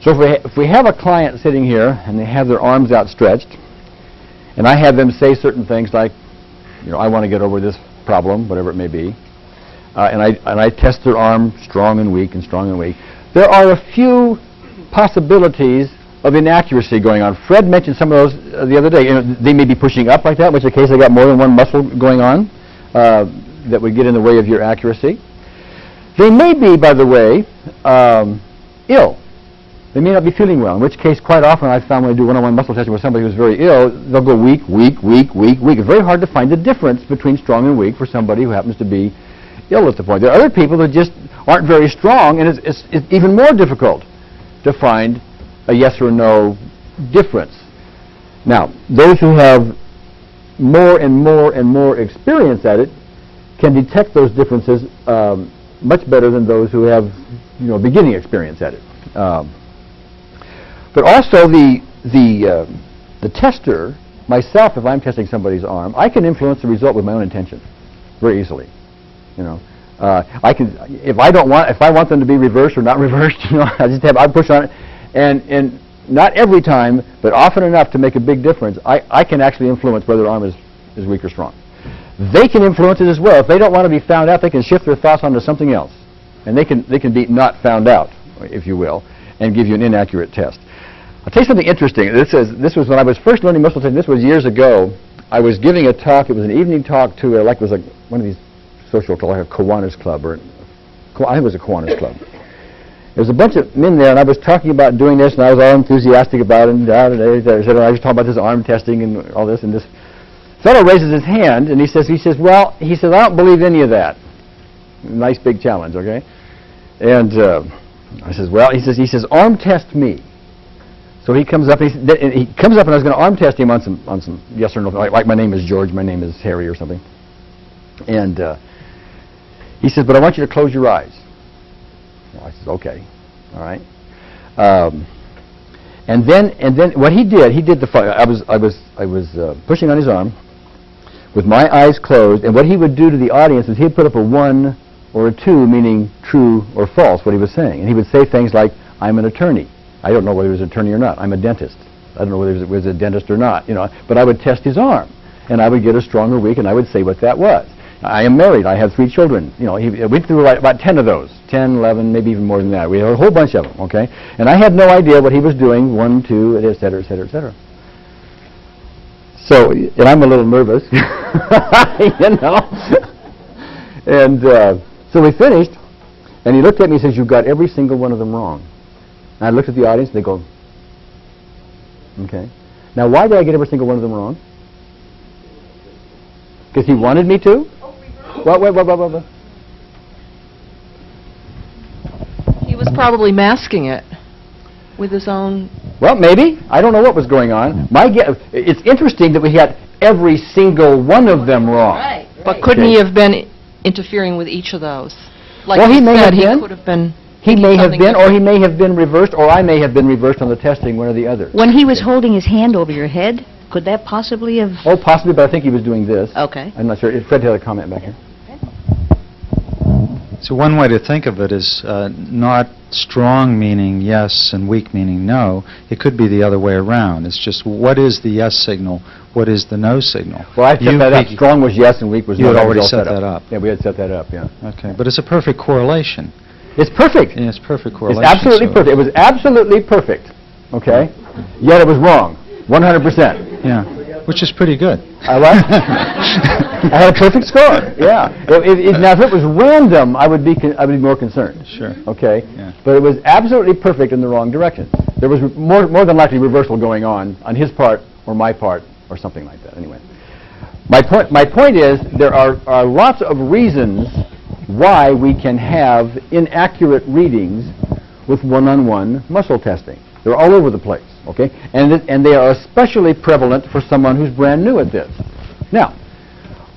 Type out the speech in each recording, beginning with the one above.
So if we have a client sitting here and they have their arms outstretched, and I have them say certain things like, I want to get over this problem, whatever it may be, and I test their arm strong and weak and strong and weak, there are a few possibilities of inaccuracy going on. Fred mentioned some of those the other day. They may be pushing up like that, in which case they got more than one muscle going on that would get in the way of your accuracy. They may be, by the way, ill. They may not be feeling well, in which case quite often I've found when I do one-on-one muscle testing with somebody who's very ill, they'll go weak, weak, weak, weak, weak. It's very hard to find the difference between strong and weak for somebody who happens to be ill at the point. There are other people that just aren't very strong, and it's even more difficult to find a yes or no difference. Now, those who have more and more and more experience at it can detect those differences much better than those who have beginning experience at it. But also the tester, myself, if I'm testing somebody's arm, I can influence the result with my own intention very easily. I can, if I want them to be reversed or not reversed, I push on it, and not every time, but often enough to make a big difference. I can actually influence whether the arm is weak or strong. They can influence it as well. If they don't want to be found out, they can shift their thoughts onto something else, and they can be not found out, if you will, and give you an inaccurate test. I'll tell you something interesting. This was when I was first learning muscle testing. This was years ago. I was giving a talk. It was an evening talk to it was like one of these social clubs, like a Kiwanis club, I think it was a Kiwanis club. There was a bunch of men there, and I was talking about doing this, and I was all enthusiastic about it. And I was talking about this arm testing and all this, and this fellow raises his hand, and he says, I don't believe any of that. Nice big challenge, okay? And I says, he says, arm test me. So he comes up, and I was going to arm test him on some yes or no, like my name is George, my name is Harry or something. And he says, but I want you to close your eyes. Well, I said, okay, all right. And then what he did I was pushing on his arm with my eyes closed, and what he would do to the audience is he'd put up a 1 or a 2, meaning true or false, what he was saying. And he would say things like, I'm an attorney. I don't know whether he was an attorney or not. I'm a dentist. I don't know whether he was a dentist or not, but I would test his arm, and I would get a strong or weak, and I would say what that was. I am married. I have 3 children. He went through about 10 of those, 10, 11, maybe even more than that. We had a whole bunch of them, okay? And I had no idea what he was doing, 1, 2, et cetera, et cetera, et cetera. So, and I'm a little nervous, And so we finished, and he looked at me and says, you've got every single one of them wrong. And I looked at the audience, and they go, okay. Now, why did I get every single one of them wrong? Because he wanted me to? What? He was probably masking it with his own... Well, maybe. I don't know what was going on. It's interesting that we had every single one of them wrong. Right. But couldn't he have been interfering with each of those? Like well, he may have been. He could have been... He may have been, or he may have been reversed, or I may have been reversed on the testing, one or the other. When he was holding his hand over your head, could that possibly have... Oh, possibly, but I think he was doing this. Okay. I'm not sure. Fred had a comment back here. So one way to think of it is not strong meaning yes and weak meaning no. It could be the other way around. It's just what is the yes signal, what is the no signal. Well, I set that up. Strong was yes and weak was no. You had already set that up. Yeah, we had set that up, yeah. Okay, but it's a perfect correlation. It's perfect. Yeah, it's perfect correlation. It's absolutely perfect. It was absolutely perfect, okay? Yet it was wrong, 100%. Yeah, which is pretty good. I what? I had a perfect score. Yeah. Now, if it was random, I would be more concerned. Sure. Okay. Yeah. But it was absolutely perfect in the wrong direction. There was more than likely reversal going on his part or my part or something like that. Anyway, my point is there are lots of reasons why we can have inaccurate readings with one-on-one muscle testing. They're all over the place, okay? And they are especially prevalent for someone who's brand new at this. Now,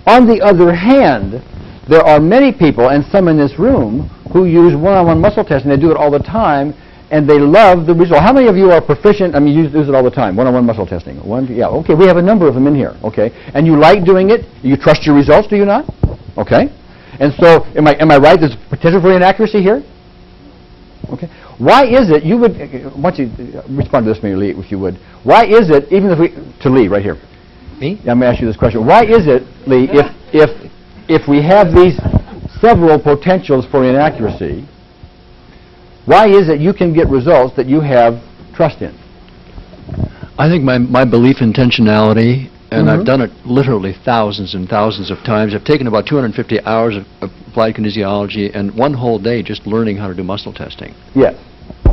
on the other hand, there are many people, and some in this room, who use one-on-one muscle testing. They do it all the time, and they love the result. How many of you are proficient? I mean, you use it all the time, one-on-one muscle testing. Yeah, okay, we have a number of them in here, okay? And you like doing it? You trust your results, do you not? Okay? And so, am I right? There's potential for inaccuracy here? Okay. Why is it you would, why don't you respond to this, maybe, Lee, if you would. Why is it, even if we, to Lee, right here. Me? I'm going to ask you this question. Why is it, Lee, if we have these several potentials for inaccuracy, why is it you can get results that you have trust in? I think my belief intentionality, and Mhm. I've done it literally thousands and thousands of times. I've taken about 250 hours of applied kinesiology and one whole day just learning how to do muscle testing. Yes.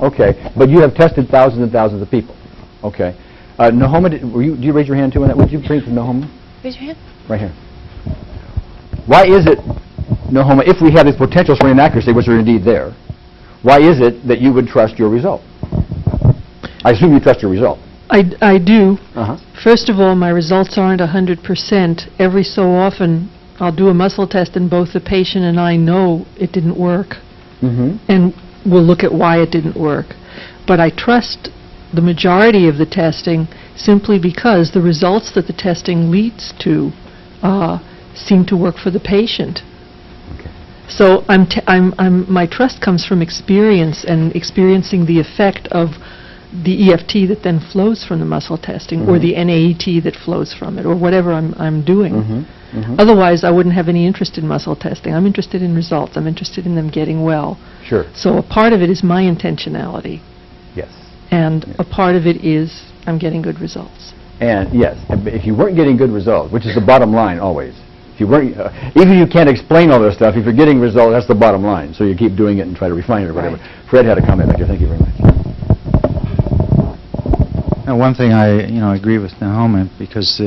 Okay. But you have tested thousands and thousands of people. Okay. Nahoma, do you raise your hand too on that? Would you bring it to Nahoma? Raise your hand. Right here. Why is it, Nahoma, if we have these potentials for inaccuracy, which are indeed there, why is it that you would trust your result? I assume you trust your result. I do. Uh-huh. First of all, my results aren't 100%. Every so often, I'll do a muscle test and both the patient and I know it didn't work. Mm-hmm. And we'll look at why it didn't work. But I trust the majority of the testing simply because the results that the testing leads to seem to work for the patient. So my trust comes from experience and experiencing the effect of the EFT that then flows from the muscle testing, or the NAET that flows from it, or whatever I'm doing. Mm-hmm. Mm-hmm. Otherwise, I wouldn't have any interest in muscle testing. I'm interested in results. I'm interested in them getting well. Sure. So a part of it is my intentionality, Yes. and a part of it is I'm getting good results. And yes, if you weren't getting good results, which is the bottom line always, if you weren't, even if you can't explain all this stuff, if you're getting results, that's the bottom line. So you keep doing it and try to refine it or whatever. Right. Fred had a comment back here. Thank you very much. Now, one thing I agree with Nahoma, because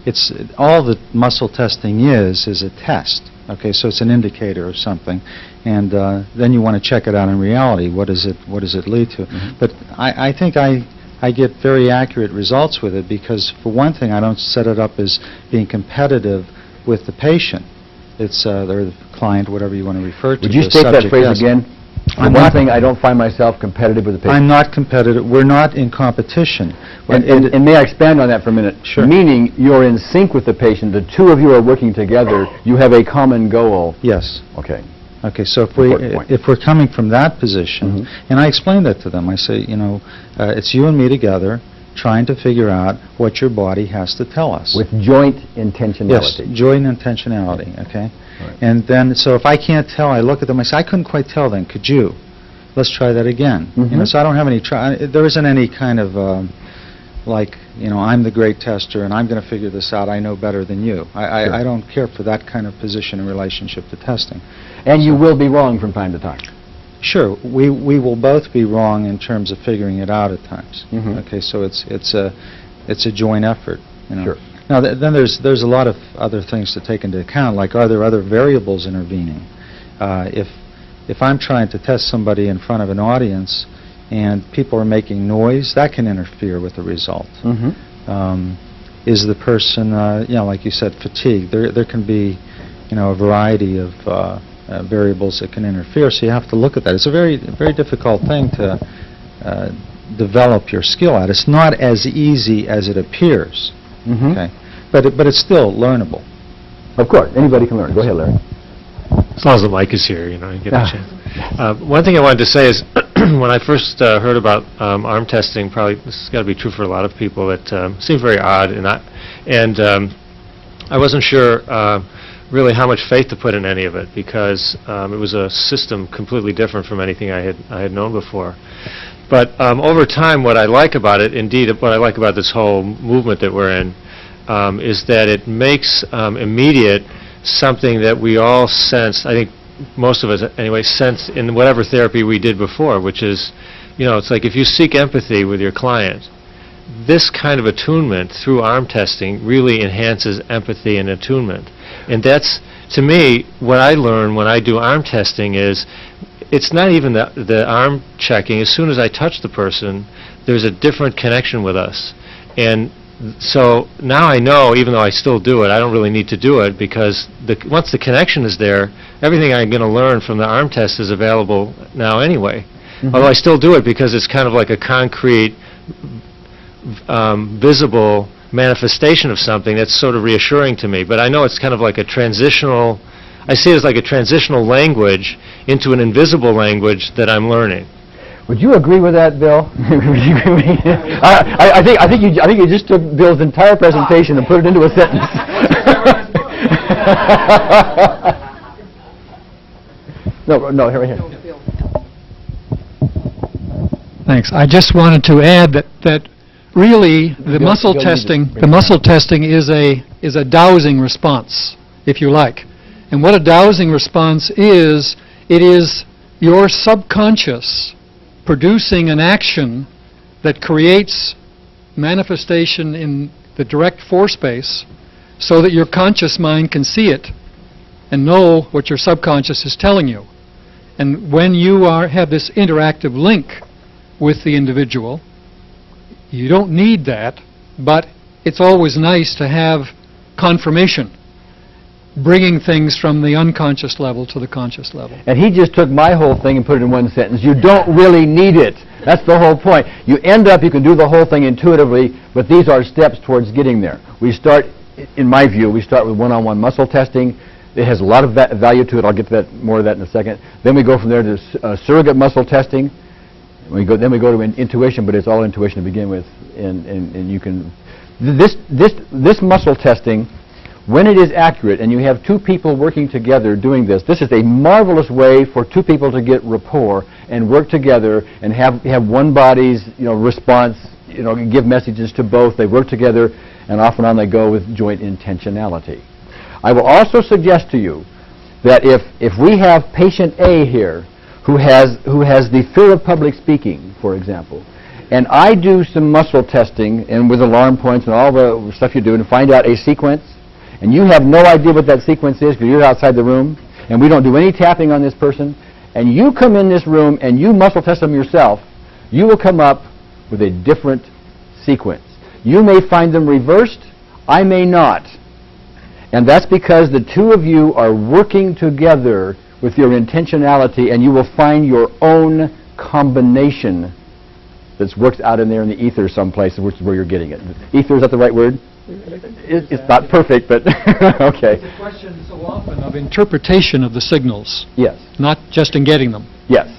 it's all that muscle testing is a test. Okay, so it's an indicator of something, and then you want to check it out in reality. What does it lead to? Mm-hmm. But I think I get very accurate results with it because, for one thing, I don't set it up as being competitive with the patient. It's or the client, whatever you want to refer to. Would you the state that subject, phrase yes. again? I'm One not- thing, I don't find myself competitive with the patient. I'm not competitive. We're not in competition. And may I expand on that for a minute? Sure. Meaning you're in sync with the patient. The two of you are working together. You have a common goal. Yes. Okay. Okay, so Important point. if we're coming from that position, Mhm. and I explain that to them, I say, it's you and me together trying to figure out what your body has to tell us. With joint Yes, intentionality. joy and intentionality, okay? Right. And then, so if I can't tell, I look at them, I say, I couldn't quite tell then, could you? Let's try that again. Mhm. So I don't have any, there isn't any kind of, I'm the great tester and I'm going to figure this out, I know better than you. Sure. I don't care for that kind of position in relationship to testing. And you will be wrong from time to time. Sure, we will both be wrong in terms of figuring it out at times. Mhm. Okay, so it's a joint effort. Sure. Now then there's a lot of other things to take into account, like are there other variables intervening? If I'm trying to test somebody in front of an audience and people are making noise, that can interfere with the result. Mm-hmm. Is the person, like you said, fatigued? There can be, a variety of variables that can interfere. So you have to look at that. It's a very, very difficult thing to develop your skill at. It's not as easy as it appears. Mm-hmm. Okay, but it's still learnable. Of course, anybody can learn. Go ahead, Larry. As long as the mic is here, you get Ah. a chance. One thing I wanted to say is, when I first heard about arm testing, probably this has got to be true for a lot of people, it seemed very odd, and I wasn't sure really how much faith to put in any of it, because it was a system completely different from anything I had known before. But over time, what I like about it, indeed, what I like about this whole movement that we're in, is that it makes immediate something that we all sense, I think most of us anyway, sense in whatever therapy we did before, which is, it's like if you seek empathy with your client, this kind of attunement through arm testing really enhances empathy and attunement. And that's, to me, what I learn when I do arm testing is, it's not even the arm checking. As soon as I touch the person, there's a different connection with us. And so now I know, even though I still do it, I don't really need to do it, because once the connection is there, everything I'm going to learn from the arm test is available now anyway. Mhm. Although I still do it because it's kind of like a concrete, visible manifestation of something that's sort of reassuring to me. But I know it's kind of like a transitional I see it as like a transitional language into an invisible language that I'm learning. Would you agree with that, Bill? Would you agree with me? I think you just took Bill's entire presentation and put it into a sentence. No, here, right here. Thanks. I just wanted to add that really the muscle testing is a dowsing response, if you like. And what a dowsing response is, it is your subconscious producing an action that creates manifestation in the direct forespace so that your conscious mind can see it and know what your subconscious is telling you. And when you have this interactive link with the individual, you don't need that, but it's always nice to have confirmation, bringing things from the unconscious level to the conscious level. And he just took my whole thing and put it in one sentence. You don't really need it. That's the whole point. You can do the whole thing intuitively, but these are steps towards getting there. We start, in my view, we start with one-on-one muscle testing. It has a lot of value to it. I'll get to more of that in a second. Then we go from there to surrogate muscle testing. Then we go to intuition, but it's all intuition to begin with. And you can this muscle testing, when it is accurate, and you have two people working together doing this, this is a marvelous way for two people to get rapport and work together and have one body's response, give messages to both. They work together, and off and on they go with joint intentionality. I will also suggest to you that if we have patient A here who has the fear of public speaking, for example, and I do some muscle testing and with alarm points and all the stuff you do and find out a sequence, and you have no idea what that sequence is because you're outside the room, and we don't do any tapping on this person, and you come in this room and you muscle test them yourself, you will come up with a different sequence. You may find them reversed, I may not. And that's because the two of you are working together with your intentionality, and you will find your own combination that's worked out in there in the ether someplace, which is where you're getting it. Ether, is that the right word? It's not perfect, but okay. It's a question so often of interpretation of the signals. Yes. Not just in getting them. Yes,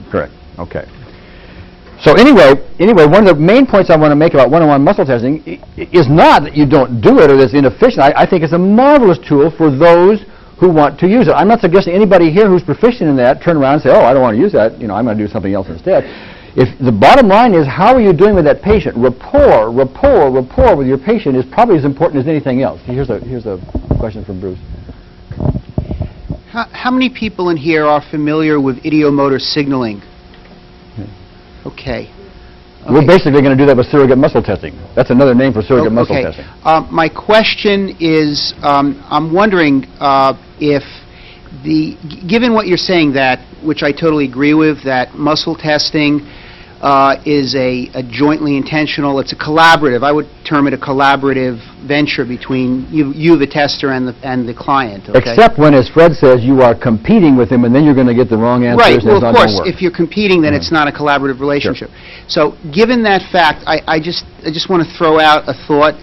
correct. Okay. So anyway, one of the main points I want to make about one-on-one muscle testing is not that you don't do it or that it's inefficient. I think it's a marvelous tool for those who want to use it. I'm not suggesting anybody here who's proficient in that turn around and say, oh, I don't want to use that. I'm going to do something else instead. If the bottom line is, how are you doing with that patient? Rapport with your patient is probably as important as anything else. Here's a question from Bruce. How many people in here are familiar with ideomotor signaling? Okay. We're basically going to do that with surrogate muscle testing. That's another name for surrogate muscle testing. My question is, I'm wondering if given what you're saying, which I totally agree with, that muscle testing is a jointly intentional, it's a collaborative, I would term it a collaborative venture between you the tester, and the client. Okay? Except when, as Fred says, you are competing with him, and then you're going to get the wrong answers. Right. And Well, it's of not course, gonna work. if you're competing, then it's not a collaborative relationship. Sure. So, given that fact, I just want to throw out a thought.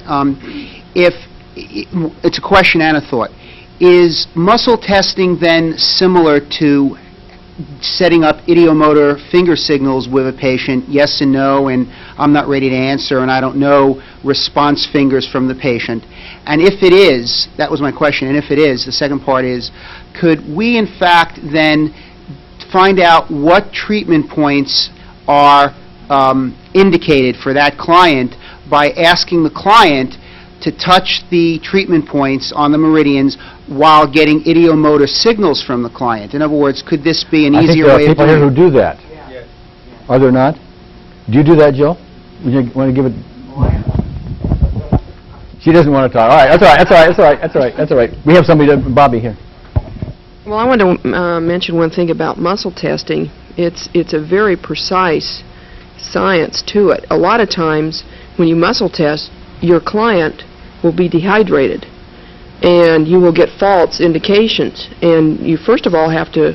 If it's a question and a thought, is muscle testing then similar to setting up ideomotor finger signals with a patient, yes and no, and I'm not ready to answer, and I don't know response fingers from the patient? And if it is, that was my question, and if it is, the second part is, could we in fact then find out what treatment points are indicated for that client by asking the client to touch the treatment points on the meridians while getting ideomotor signals from the client? In other words, could this be an easier way of doing it? I think there are people here who do that. Yes. Are there not? Do you do that, Jill? Would you want to give it? She doesn't want to talk. All right, that's all right. We have somebody, Bobby, here. Well, I want to mention one thing about muscle testing. It's a very precise science to it. A lot of times when you muscle test, your client will be dehydrated, and you will get false indications. And you first of all have to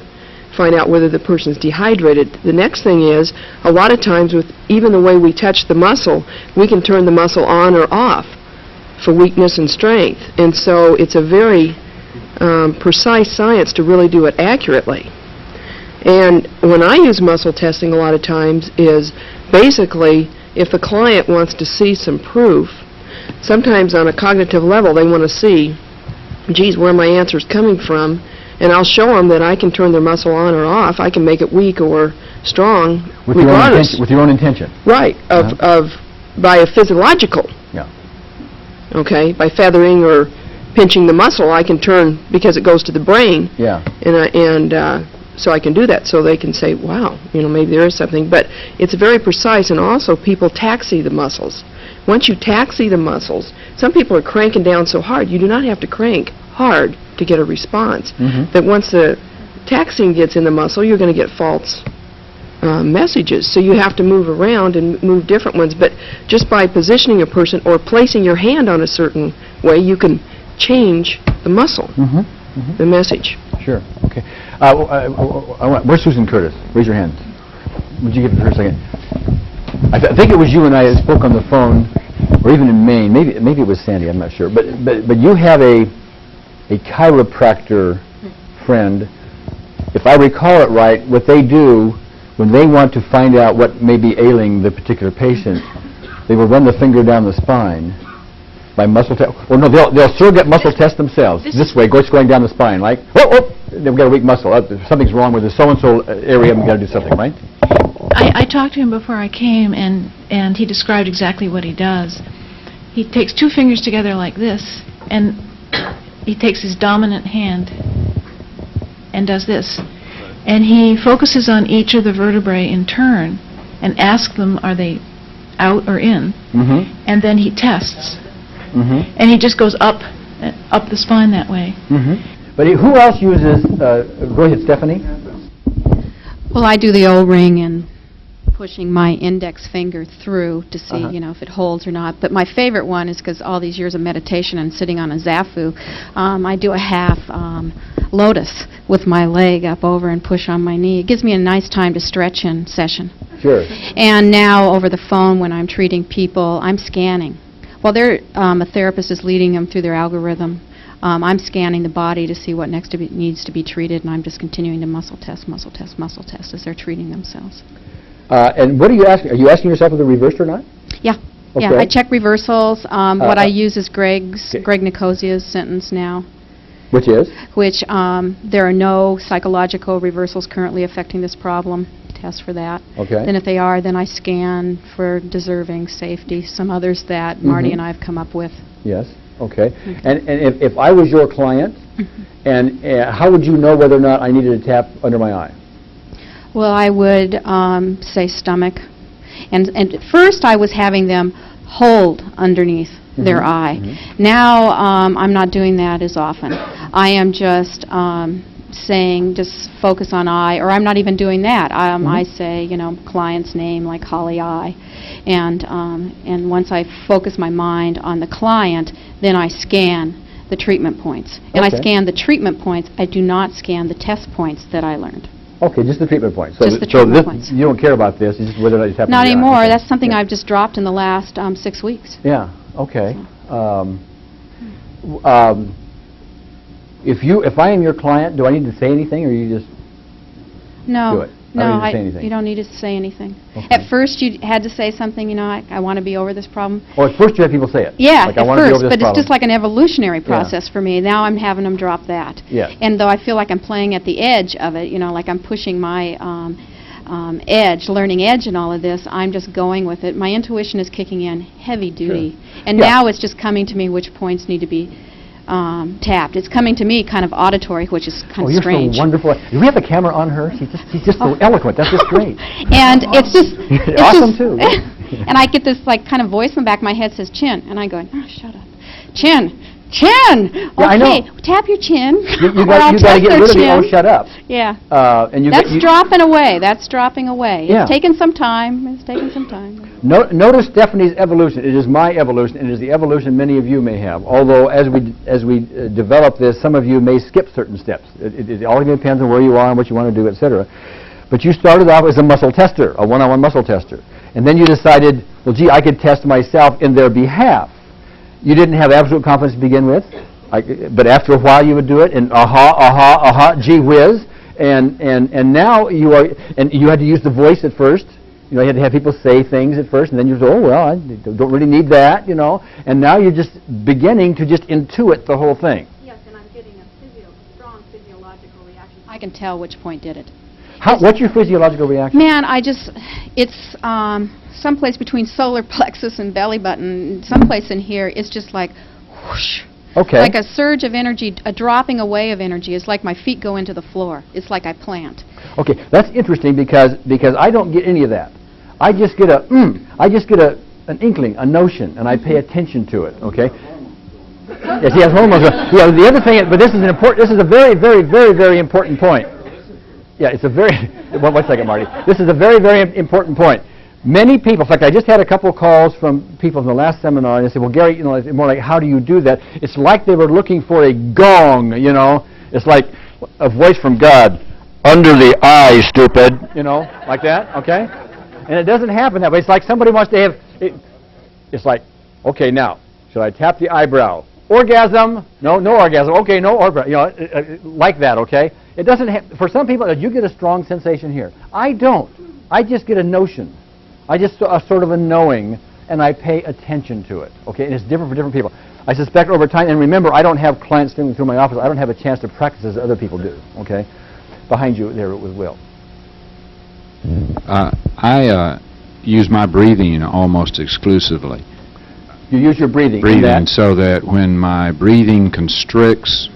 find out whether the person's dehydrated. The next thing is, a lot of times with even the way we touch the muscle, we can turn the muscle on or off for weakness and strength. And so it's a very precise science to really do it accurately. And when I use muscle testing a lot of times is basically if the client wants to see some proof, sometimes on a cognitive level they want to see, geez, where my answer's coming from, and I'll show them that I can turn their muscle on or off. I can make it weak or strong With regardless. your own intention. Right, by a physiological. Yeah. Okay, by feathering or pinching the muscle, I can turn, because it goes to the brain, Yeah. and so I can do that, so they can say, wow, maybe there is something. But it's very precise, and also people taxi the muscles. Once you taxi the muscles, some people are cranking down so hard, you do not have to crank hard to get a response. That once the taxing gets in the muscle, you're going to get false messages. So you have to move around and move different ones. But just by positioning a person or placing your hand on a certain way, you can change the muscle, the message. Sure. Okay. Where's Susan Curtis? Raise your hand. Would you give it to her a second? I think it was you and I that spoke on the phone, or even in Maine. Maybe it was Sandy. I'm not sure. But you have a chiropractor friend. If I recall it right, what they do when they want to find out what may be ailing the particular patient, they will run the finger down the spine by muscle test. Well, no, they'll surrogate muscle test themselves. This way, going down the spine, like, they've got a weak muscle. Something's wrong with the so-and-so area, and we've got to do something, right? I talked to him before I came, and he described exactly what he does. He takes two fingers together like this, and he takes his dominant hand and does this. And he focuses on each of the vertebrae in turn and asks them, are they out or in? And then he tests. And he just goes up the spine that way. But who else uses, go ahead, Stephanie? Well, I do the O-ring and pushing my index finger through to see, if it holds or not. But my favorite one is because all these years of meditation and sitting on a zafu, I do a half lotus with my leg up over and push on my knee. It gives me a nice time to stretch in session. Sure. And now over the phone when I'm treating people, I'm scanning. While a therapist is leading them through their algorithm, I'm scanning the body to see what needs to be treated, and I'm just continuing to muscle test as they're treating themselves. And what are you asking? Are you asking yourself if they're reversed or not? Yeah. Okay. Yeah, I check reversals. What I use is Greg Nicosia's sentence now. Which is? Which there are no psychological reversals currently affecting this problem. Test for that. Okay. Then if they are, then I scan for deserving, safety, some others that Marty and I have come up with. Yes. Okay. And if I was your client, and how would you know whether or not I needed a tap under my eye? Well, I would say stomach. And at first I was having them hold underneath their eye. Now I'm not doing that as often. I am just saying just focus on eye, or I'm not even doing that. I say, client's name like Holly Eye. And once I focus my mind on the client, then I scan the treatment points. And I scan the treatment points. I do not scan the test points that I learned. Okay, just the treatment points. Just the treatment points. You don't care about this, it's just whether or not you tap Not on the eye. anymore. Okay. That's something I've just dropped in the last 6 weeks. Yeah, okay. If I am your client, do I need to say anything, or you just No. do it? No, I don't need to say anything. you don't need to say anything. Okay. At first, you had to say something, I want to be over this problem. Or at first you have people say it? Yeah, like, I at want to be first, over this but it's problem. just like an evolutionary process for me. Now I'm having them drop that. Yes. And though I feel like I'm playing at the edge of it, like I'm pushing my learning edge and all of this, I'm just going with it. My intuition is kicking in heavy duty. Sure. And now it's just coming to me which points need to be tapped. It's coming to me kind of auditory, which is kind of strange. You're so wonderful. Do we have a camera on her? She's just so eloquent. That's just great. And it's just... awesome, too. And I get this like kind of voice in the back of my head says, chin. And I go, oh, shut up. Chin! Chin! Yeah, I know. Tap your chin. You got to get rid of the oh, shut up. Yeah. And That's dropping away. That's dropping away. Yeah. It's taken some time. It's taken some time. Notice Stephanie's evolution. It is my evolution, and it is the evolution many of you may have. Although, as we develop this, some of you may skip certain steps. It all depends on where you are and what you want to do, etc. But you started off as a muscle tester, a one-on-one muscle tester. And then you decided, well, gee, I could test myself in their behalf. You didn't have absolute confidence to begin with? But after a while, you would do it, and gee whiz, and now you are, and you had to use the voice at first. You know, you had to have people say things at first, and then you say, oh, well, I don't really need that, you know. And now you're just beginning to just intuit the whole thing. Yes, and I'm getting a strong physiological reaction. I can tell which point did it. What's your physiological reaction? Man, it's someplace between solar plexus and belly button, someplace in here. It's just like whoosh. Okay. Like a surge of energy, a dropping away of energy. It's like my feet go into the floor. It's like I plant. Okay, that's interesting because I don't get any of that. I just get an inkling, a notion, and I pay attention to it. Okay. Yes, he has hormones. Yeah. The other thing, but this is a very, very, very, very important point. Yeah, it's a very. One second, Marty. This is a very, very important point. Many people, in fact, I just had a couple calls from people from the last seminar, and they said, well, Gary, you know, it's more like, how do you do that? It's like they were looking for a gong, you know. It's like a voice from God, under the eye, stupid, you know, like that, okay? And it doesn't happen that way. It's like somebody wants to have, it's like, okay, now, should I tap the eyebrow? Orgasm? No orgasm. Okay, no orgasm. You know, like that, okay? It doesn't for some people, you get a strong sensation here. I don't. I just get a notion. I just sort of a knowing, and I pay attention to it. Okay, and it's different for different people. I suspect over time, and remember, I don't have clients streaming through my office. I don't have a chance to practice as other people do. Okay, behind you there with Will. I use my breathing almost exclusively. You use your breathing. Breathing, so that when my breathing constricts,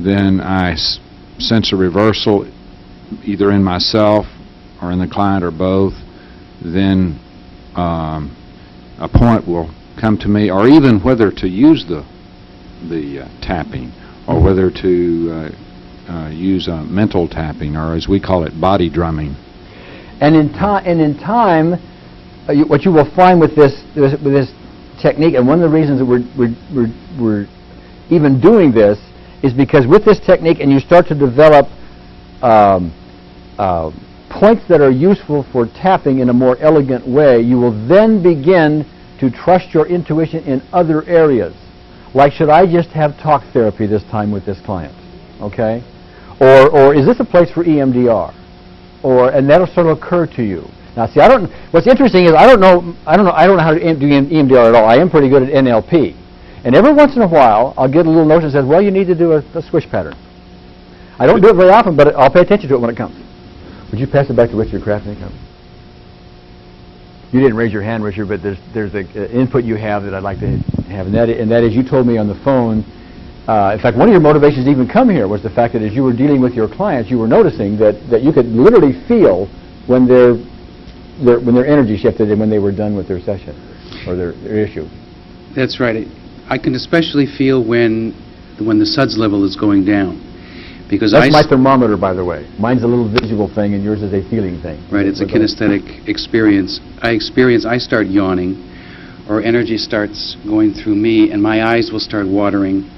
then I sense a reversal, either in myself or in the client or both. Then a point will come to me, or even whether to use the tapping, or whether to use mental tapping, or as we call it, body drumming. And in time, what you will find with this technique, and one of the reasons that we're even doing this is because with this technique, and you start to develop points that are useful for tapping in a more elegant way, you will then begin to trust your intuition in other areas. Like, should I just have talk therapy this time with this client? Okay? Or is this a place for EMDR? And that'll sort of occur to you. Now, see, what's interesting is I don't know how to do EMDR at all. I am pretty good at NLP. And every once in a while, I'll get a little notion that says, well, you need to do a swish pattern. I don't do it very often, but I'll pay attention to it when it comes. Would you pass it back to Richard Kraftnick? You didn't raise your hand, Richard, but there's an input you have that I'd like to have, and that is you told me on the phone. In fact, one of your motivations to even come here was the fact that as you were dealing with your clients, you were noticing that you could literally feel when their energy shifted and when they were done with their session or their issue. That's right. I can especially feel when the SUDS level is going down. Because that's my thermometer, by the way. Mine's a little visual thing, and yours is a feeling thing. Right, it's a kinesthetic experience. I start yawning, or energy starts going through me, and my eyes will start watering.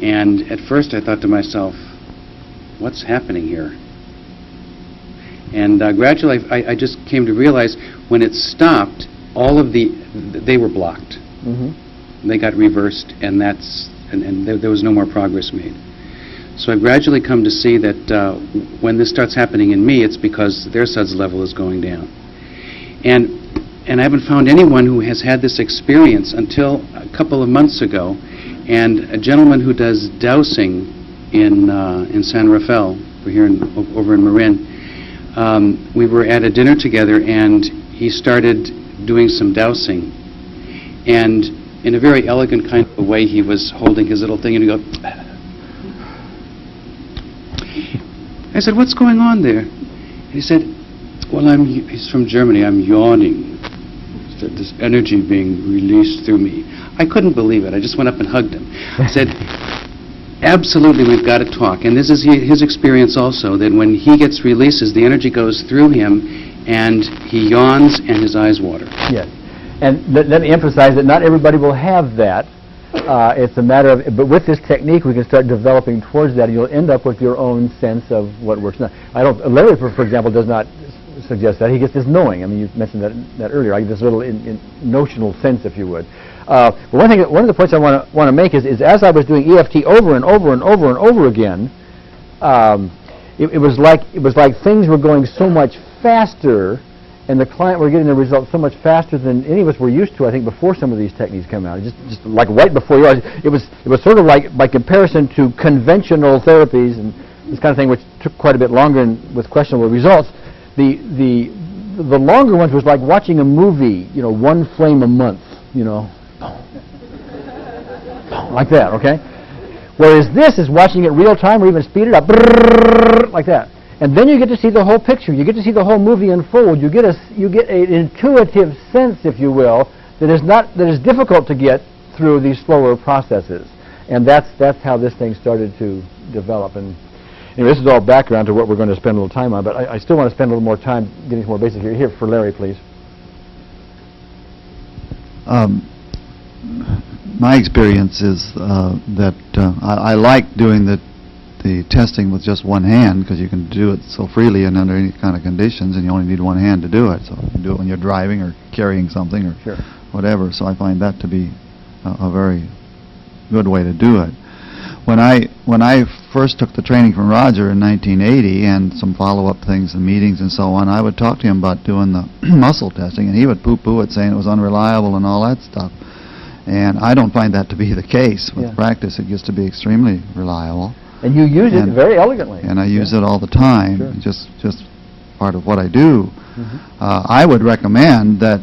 And at first I thought to myself, what's happening here? And gradually I just came to realize when it stopped, they were blocked. Mm-hmm. They got reversed, and there was no more progress made. So I've gradually come to see that when this starts happening in me, it's because their SUDS level is going down. And I haven't found anyone who has had this experience until a couple of months ago. And a gentleman who does dowsing in San Rafael, over in Marin, we were at a dinner together, and he started doing some dowsing. And in a very elegant kind of a way, he was holding his little thing, and he'd go... I said, what's going on there? And he said, well, he's from Germany, I'm yawning. This energy being released through me. I couldn't believe it. I just went up and hugged him. I said, absolutely, we've got to talk. And this is his experience also, that when he gets releases, the energy goes through him, and he yawns and his eyes water. Yes. And let me emphasize that not everybody will have that. It's a matter of, but with this technique, we can start developing towards that, and you'll end up with your own sense of what works. Now, Larry, for example, does not suggest that. He gets this knowing. I mean, you mentioned that earlier. I get this little notional sense, if you would. But one of the points I want to make is as I was doing EFT over and over and over and over again, it was like things were going so much faster, and the client were getting the results so much faster than any of us were used to, I think, before some of these techniques came out. Just like right before your eyes. It was sort of like, by comparison to conventional therapies and this kind of thing, which took quite a bit longer and with questionable results. The longer ones was like watching a movie, one frame a month, like that, okay? Whereas this is watching it real time or even speed it up, like that. And then you get to see the whole picture. You get to see the whole movie unfold. You get an intuitive sense, if you will, that is difficult to get through these slower processes. And that's how this thing started to develop. And anyway, this is all background to what we're going to spend a little time on, but I still want to spend a little more time getting some more basic here. Here, for Larry, please. My experience is that I like doing the testing with just one hand, because you can do it so freely and under any kind of conditions, and you only need one hand to do it. So you can do it when you're driving or carrying something or whatever. So I find that to be a very good way to do it. When I first took the training from Roger in 1980 and some follow-up things and meetings and so on, I would talk to him about doing the muscle testing, and he would poo-poo it, saying it was unreliable and all that stuff. And I don't find that to be the case. With practice, it gets to be extremely reliable. And you use it very elegantly. And I use it all the time, just part of what I do. I would recommend that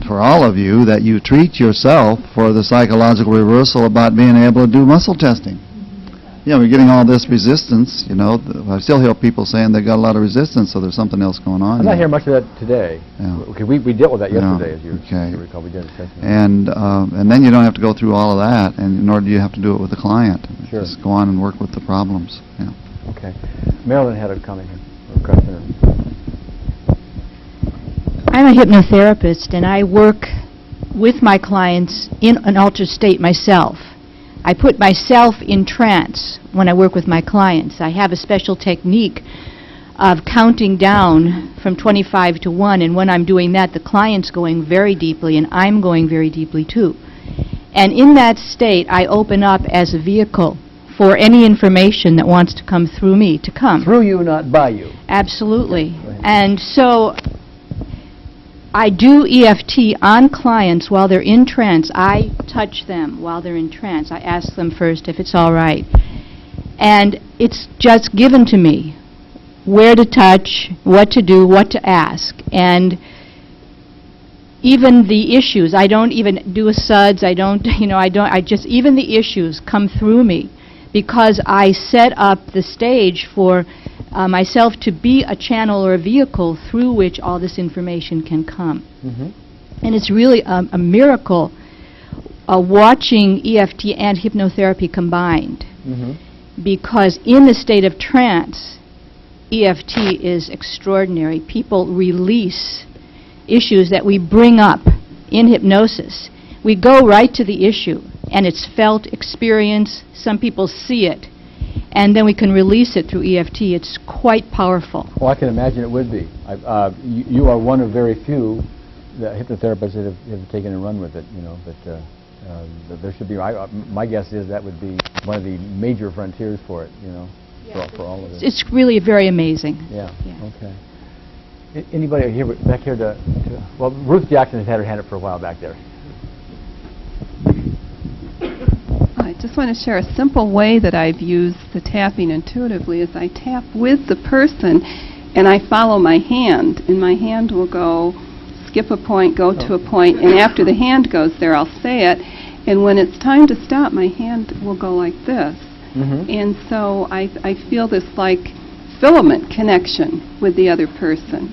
for all of you that you treat yourself for the psychological reversal about being able to do muscle testing. We're getting all this resistance, I still hear people saying they've got a lot of resistance, so there's something else going on. I'm not hearing much of that today. Okay, we dealt with that yesterday, as you recall. We did a session. And then you don't have to go through all of that, and nor do you have to do it with the client. Just go on and work with the problems. Okay. Marilyn had a comment here, or a question. I'm a hypnotherapist, and I work with my clients in an altered state myself. I put myself in trance when I work with my clients. I have a special technique of counting down from 25 to 1, and when I'm doing that, the client's going very deeply, and I'm going very deeply too. And in that state, I open up as a vehicle for any information that wants to come through me to come. Through you, not by you. Absolutely. And so I do EFT on clients while they're in trance. I touch them while they're in trance. I ask them first if it's all right. And it's just given to me where to touch, what to do, what to ask. And even the issues, I don't even do a SUDS, even the issues come through me because I set up the stage for myself to be a channel or a vehicle through which all this information can come. And it's really a miracle watching EFT and hypnotherapy combined, because in the state of trance, EFT is extraordinary. People release issues that we bring up in hypnosis. We go right to the issue, and it's felt experience. Some people see it, and then we can release it through EFT. It's quite powerful. Well, I can imagine it would be. You are one of very few hypnotherapists that have taken and run with it, but there should be, my guess is that would be one of the major frontiers for it, for all of it. It's really very amazing. Yeah. Okay. Anybody here back here well, Ruth Jackson has had her hand up for a while back there. I just want to share a simple way that I've used the tapping intuitively is I tap with the person and I follow my hand, and my hand will go skip a point, go to a point, and after the hand goes there I'll say it, and when it's time to stop my hand will go like this. And so I feel this like filament connection with the other person,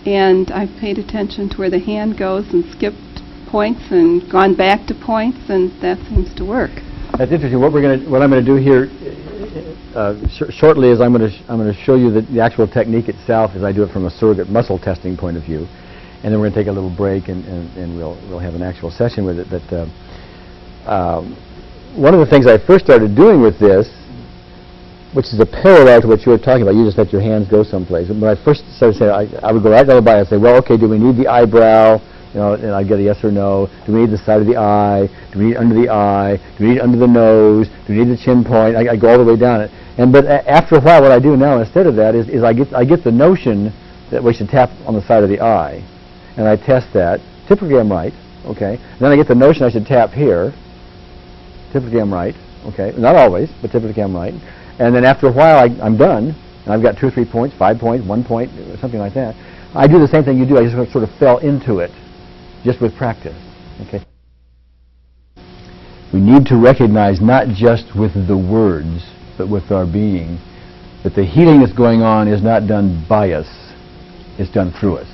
and I've paid attention to where the hand goes and skipped points and gone back to points, and that seems to work. That's interesting. What I'm going to do here shortly is I'm going to show you the actual technique itself as I do it from a surrogate muscle testing point of view, and then we're going to take a little break and we'll have an actual session with it. But one of the things I first started doing with this, which is a parallel to what you were talking about, you just let your hands go someplace. When I first started saying, I would go right down the body and say, well, okay, do we need the eyebrow You know, and I get a yes or no. Do we need the side of the eye? Do we need it under the eye? Do we need it under the nose? Do we need the chin point? I go all the way down it. But after a while, what I do now instead of that is I get the notion that we should tap on the side of the eye, and I test that. Typically, I'm right. Okay. Then I get the notion I should tap here. Typically, I'm right. Okay. Not always, but typically I'm right. And then after a while, I'm done, and I've got 2 or 3 points, 5 points, 1 point, something like that. I do the same thing you do. I just sort of fell into it, just with practice. Okay. We need to recognize, not just with the words, but with our being, that the healing that's going on is not done by us, it's done through us.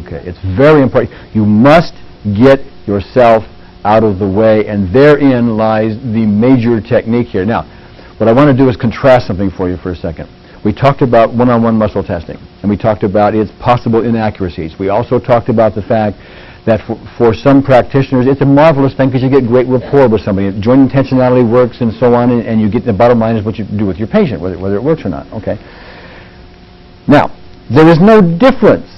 Okay, it's very important. You must get yourself out of the way, and therein lies the major technique here. Now, what I want to do is contrast something for you for a second. We talked about one-on-one muscle testing, and we talked about its possible inaccuracies. We also talked about the fact that for some practitioners, it's a marvelous thing because you get great rapport with somebody. Joint intentionality works and so on, and you get the bottom line is what you do with your patient, whether it works or not. Okay. Now, there is no difference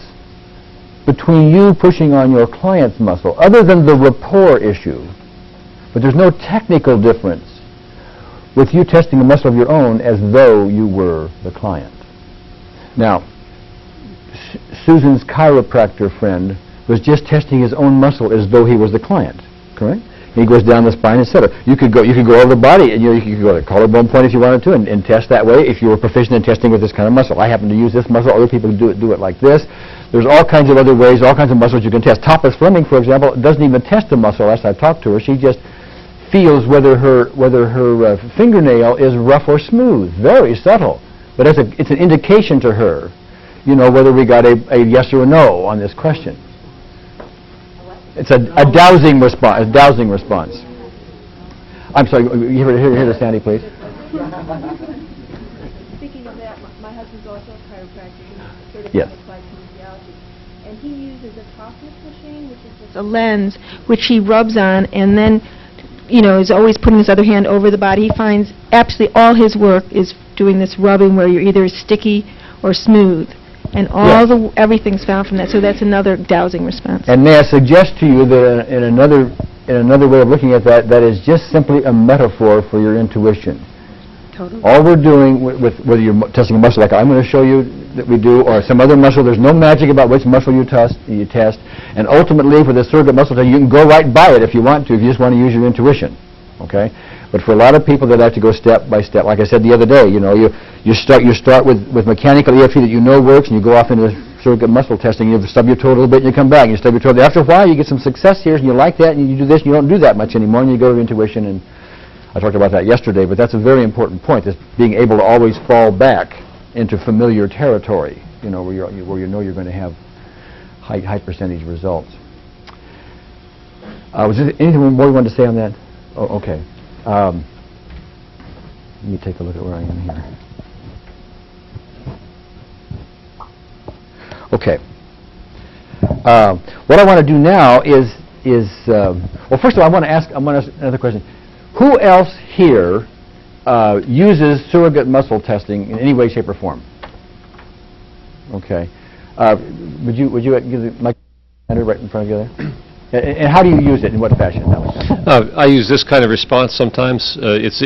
between you pushing on your client's muscle, other than the rapport issue, but there's no technical difference with you testing a muscle of your own as though you were the client. Now, Susan's chiropractor friend was just testing his own muscle as though he was the client, correct? And he goes down the spine, etc. You could go over the body, and you could go to the collarbone point if you wanted to, and test that way if you were proficient in testing with this kind of muscle. I happen to use this muscle. Other people do it like this. There's all kinds of other ways, all kinds of muscles you can test. Topless Fleming, for example, doesn't even test the muscle unless I've talked to her. She just feels whether her fingernail is rough or smooth. Very subtle, but it's an indication to her, you know, whether we got a yes or a no on this question. It's a dowsing response. I'm sorry. You hear the Sandy, please. Speaking of that, my husband's also a chiropractor. He's certified Yes. in applied kinesiology, and he uses a topless machine, which is just a lens, which he rubs on, and then, you know, is always putting his other hand over the body. He finds absolutely all his work is doing this rubbing, where you're either sticky or smooth. And everything's found from that, so that's another dowsing response. And may I suggest to you that in another way of looking at that is just simply a metaphor for your intuition. Totally. All we're doing with whether you're testing a muscle like I'm going to show you that we do, or some other muscle, there's no magic about which muscle you test. And ultimately, for the surrogate muscle test, you can go right by it if you want to, if you just want to use your intuition. Okay? But for a lot of people that have to go step by step, like I said the other day, you know, you start with mechanical EFT that you know works, and you go off into surrogate muscle testing. You stub your toe a little bit, and you come back, and you stub your toe. After a while, you get some success here, and you like that, and you do this, and you don't do that much anymore, and you go to intuition. And I talked about that yesterday, but that's a very important point: is being able to always fall back into familiar territory, you know, where you know you're going to have high percentage results. Was there anything more you wanted to say on that? Oh, okay. Let me take a look at where I am here. Okay. What I want to do now is well, first of all, I want to ask another question. Who else here uses surrogate muscle testing in any way, shape, or form? Okay. Would you give the mic right in front of you there? And how do you use it? In what fashion? I use this kind of response sometimes. It's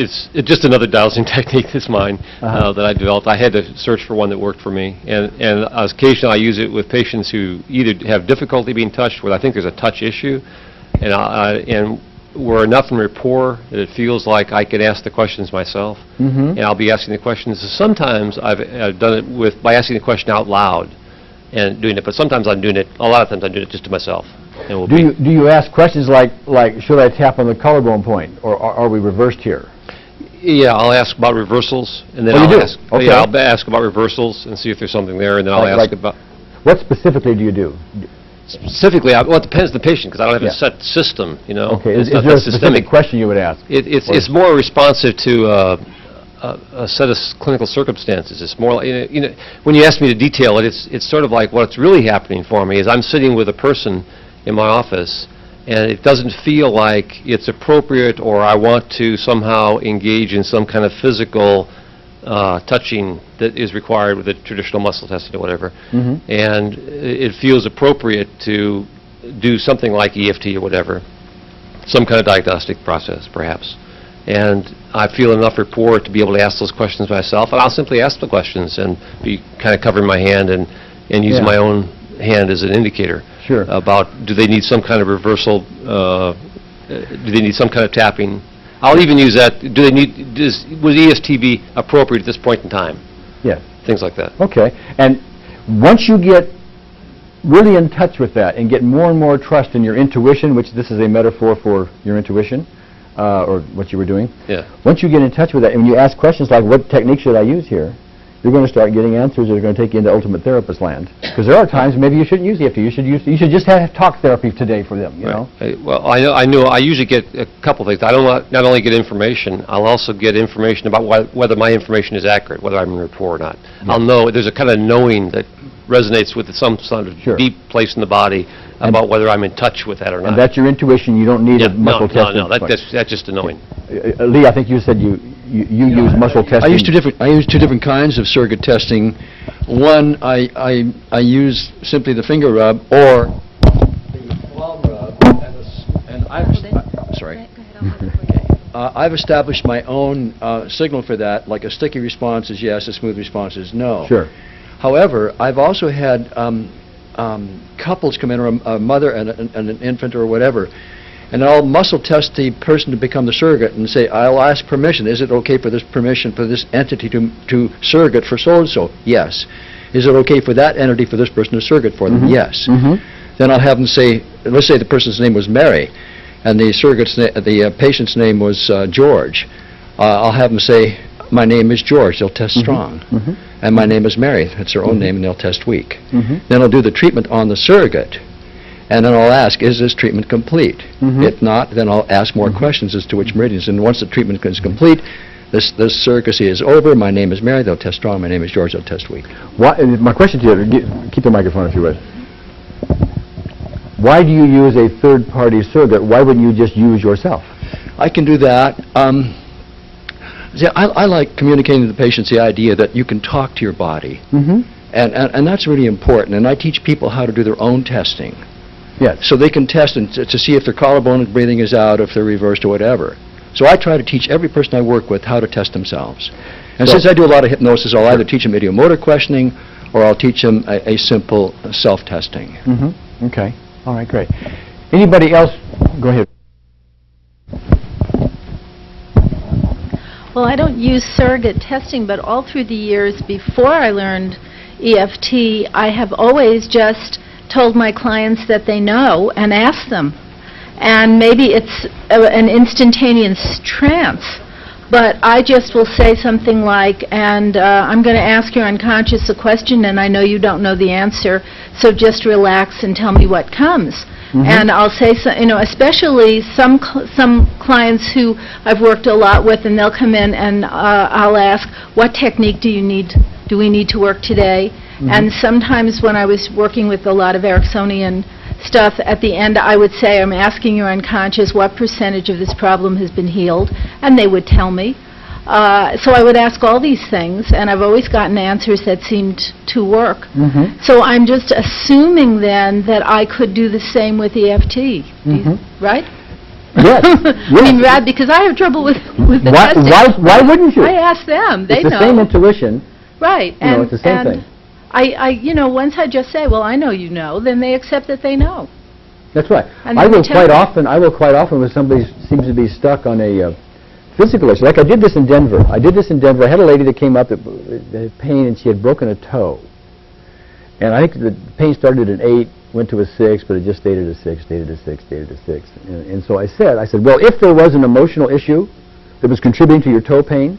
just another dowsing technique that's mine that I developed. I had to search for one that worked for me, and occasionally I use it with patients who either have difficulty being touched, where I think there's a touch issue, and we're enough in rapport that it feels like I can ask the questions myself, and I'll be asking the questions. Sometimes I've done it by asking the question out loud and doing it, but sometimes I'm doing it. A lot of times I'm doing it just to myself. Do you ask questions like should I tap on the collarbone point, or are we reversed here? Yeah, I'll ask about reversals, and then I'll ask about reversals and see if there's something there, and then I'll ask about. What specifically do you do? Specifically, well, it depends on the patient, because I don't have a set system, you know. Okay, is there a specific question you would ask? It's more responsive to a set of clinical circumstances. It's more like, you know, when you ask me to detail it, it's sort of like what's really happening for me is I'm sitting with a person in my office, and it doesn't feel like it's appropriate or I want to somehow engage in some kind of physical touching that is required with the traditional muscle testing or whatever. And it feels appropriate to do something like EFT or whatever, some kind of diagnostic process, perhaps. And I feel enough rapport to be able to ask those questions myself, and I'll simply ask the questions and be kind of covering my hand and using my own hand as an indicator. Sure. About do they need some kind of reversal, do they need some kind of tapping. I'll even use that, do they need, would EFT be appropriate at this point in time? Yes. Things like that. Okay. And once you get really in touch with that and get more and more trust in your intuition, which this is a metaphor for your intuition, or what you were doing. Yeah. Once you get in touch with that, and when you ask questions like, what technique should I use here, you're going to start getting answers that are going to take you into ultimate therapist land. Because there are times maybe you shouldn't use EFT. You should just have talk therapy today for them, you know? Well, I know I usually get a couple things. I don't not only get information, I'll also get information about whether my information is accurate, whether I'm in rapport or not. Yeah. I'll know, there's a kind of knowing that resonates with some sort of deep place in the body about whether I'm in touch with that or not. And that's your intuition. You don't need a muscle testing. No, that's just a knowing. Lee, I think you said you use muscle testing. I use two different kinds of surrogate testing. One, I use simply the finger rub or the palm rub, and I've established my own signal for that, like a sticky response is yes, a smooth response is no. Sure. However, I've also had couples come in, or a mother and an infant or whatever, and I'll muscle test the person to become the surrogate and say, I'll ask permission. Is it okay for this permission for this entity to surrogate for so-and-so? Yes. Is it okay for that entity for this person to surrogate for them? Yes. Then I'll have them say, let's say the person's name was Mary, and the patient's name was George. I'll have them say, my name is George. They'll test strong. And my name is Mary. That's their own name, and they'll test weak. Then I'll do the treatment on the surrogate. And then I'll ask, is this treatment complete? If not, then I'll ask more questions as to which meridians. And once the treatment is complete, this surrogacy is over. My name is Mary. They'll test strong. My name is George. They'll test weak. My question to you, keep the microphone if you would. Why do you use a third-party surrogate? Why wouldn't you just use yourself? I can do that. See, I like communicating to the patients the idea that you can talk to your body. And that's really important. And I teach people how to do their own testing. Yes. So they can test to see if their collarbone breathing is out, if they're reversed or whatever. So I try to teach every person I work with how to test themselves. And since I do a lot of hypnosis, I'll either teach them idiomotor questioning or I'll teach them a simple self-testing. Okay. All right, great. Anybody else? Go ahead. Well, I don't use surrogate testing, but all through the years before I learned EFT, I have always just told my clients that they know and asked them. And maybe it's an instantaneous trance, but I just will say something like, and I'm going to ask your unconscious a question, and I know you don't know the answer, so just relax and tell me what comes. And I'll say, especially some clients who I've worked a lot with, and they'll come in and I'll ask, what technique do we need to work today? And sometimes when I was working with a lot of Ericksonian stuff, at the end I would say, I'm asking your unconscious what percentage of this problem has been healed, and they would tell me. So I would ask all these things, and I've always gotten answers that seemed to work. So I'm just assuming then that I could do the same with EFT, right? Yes. I mean, Rad, because I have trouble with the testing. Why wouldn't you? I ask them. They know. It's the same intuition. Right. And it's the same thing. Once I just say, well, I know you know, then they accept that they know. That's right. And I will quite often when somebody seems to be stuck on a physical issue. Like I did this in Denver. I had a lady that came up that had pain, and she had broken a toe. And I think the pain started at an 8, went to a 6, but it just stayed at a 6, stayed at a 6, stayed at a 6. And so I said, well, if there was an emotional issue that was contributing to your toe pain,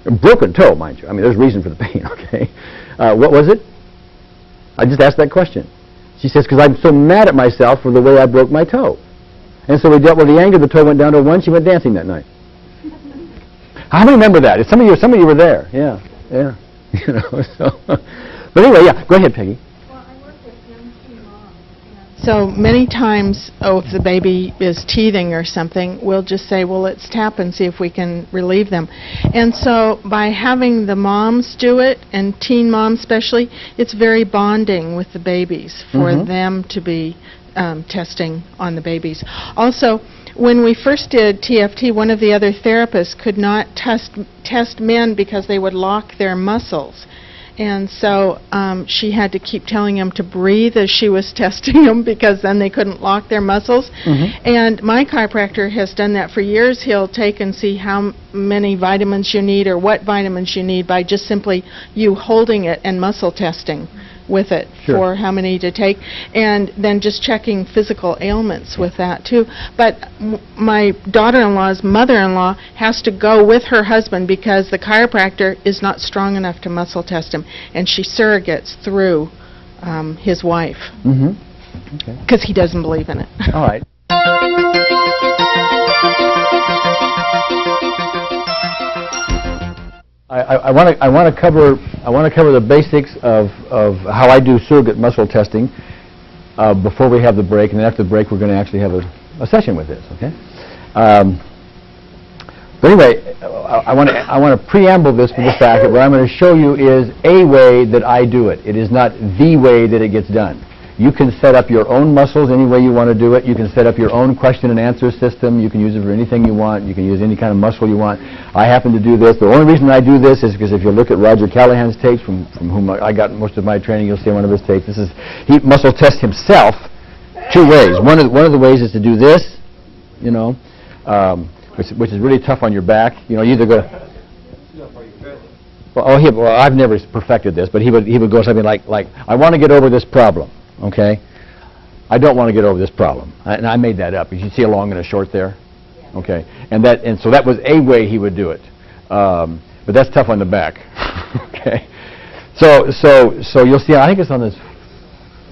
a broken toe, mind you. I mean, there's reason for the pain, okay? What was it? I just asked that question. She says, because I'm so mad at myself for the way I broke my toe. And so we dealt with the anger. The toe went down to a 1. She went dancing that night. How many remember that? Some of you were there. Yeah. But anyway, yeah. Go ahead, Peggy. So many times, if the baby is teething or something, we'll just say, well, let's tap and see if we can relieve them. And so by having the moms do it, and teen moms especially, it's very bonding with the babies for them to be testing on the babies. Also, when we first did TFT, one of the other therapists could not test men because they would lock their muscles. And so she had to keep telling them to breathe as she was testing them because then they couldn't lock their muscles. And my chiropractor has done that for years. He'll take and see how many vitamins you need or what vitamins you need by just simply you holding it and muscle testing with it for how many to take, and then just checking physical ailments with that too. But my daughter-in-law's mother-in-law has to go with her husband because the chiropractor is not strong enough to muscle test him, and she surrogates through his wife because he doesn't believe in it. All right. I want to cover the basics of how I do surrogate muscle testing before we have the break, and then after the break we're going to actually have a session with this. Okay. But anyway, I want to preamble this with the fact that what I'm going to show you is a way that I do it. It is not the way that it gets done. You can set up your own muscles any way you want to do it. You can set up your own question and answer system. You can use it for anything you want. You can use any kind of muscle you want. I happen to do this. The only reason I do this is because if you look at Roger Callahan's tapes, from whom I got most of my training, you'll see one of his tapes. He muscle tests himself two ways. One of the ways is to do this, you know, which is really tough on your back. You know, you either go. Well, I've never perfected this, but he would go something like I want to get over this problem. Okay, I don't want to get over this problem, and I made that up. You see a long and a short there. Okay, and so that was a way he would do it, but that's tough on the back. Okay, so you'll see. I think it's on this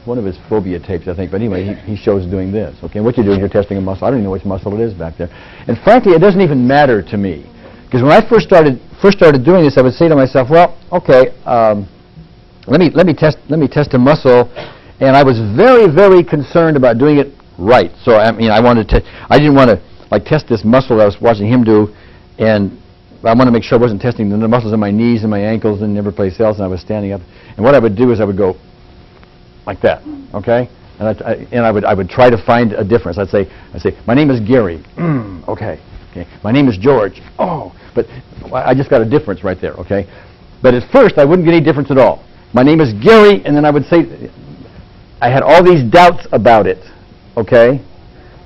one of his phobia tapes, I think. But anyway, he shows doing this. Okay, what you're doing, you're testing a muscle. I don't even know which muscle it is back there, and frankly, it doesn't even matter to me, because when I first started doing this, I would say to myself, well, okay, let me test a muscle. And I was very, very concerned about doing it right. So I mean, I didn't want to like test this muscle that I was watching him do, and I want to make sure I wasn't testing the muscles in my knees and my ankles and every place else. And I was standing up, and what I would do is I would go like that, okay? And I would try to find a difference. I'd say, my name is Gary. Okay. My name is George. Oh, but I just got a difference right there, okay? But at first, I wouldn't get any difference at all. My name is Gary, and then I would say. I had all these doubts about it, okay?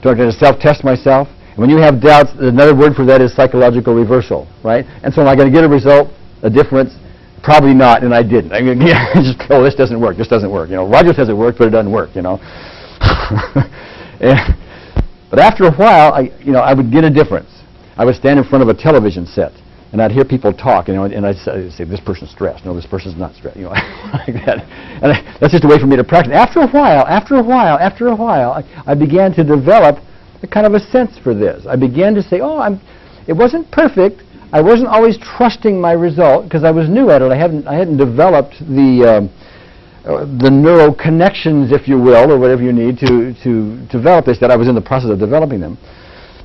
So I'm going to self-test myself. And when you have doubts, another word for that is psychological reversal, right? And so am I going to get a result, a difference? Probably not, and I didn't. I mean, oh, this doesn't work, this doesn't work. You know, Roger says it worked, but it doesn't work, you know. But after a while, I would get a difference. I would stand in front of a television set, and I'd hear people talk, you know, and I'd say, this person's stressed. No, this person's not stressed, you know, like that. And that's just a way for me to practice. After a while, I began to develop a kind of a sense for this. I began to say, it wasn't perfect. I wasn't always trusting my result because I was new at it. I hadn't developed the neural connections, if you will, or whatever you need to develop this. That I was in the process of developing them.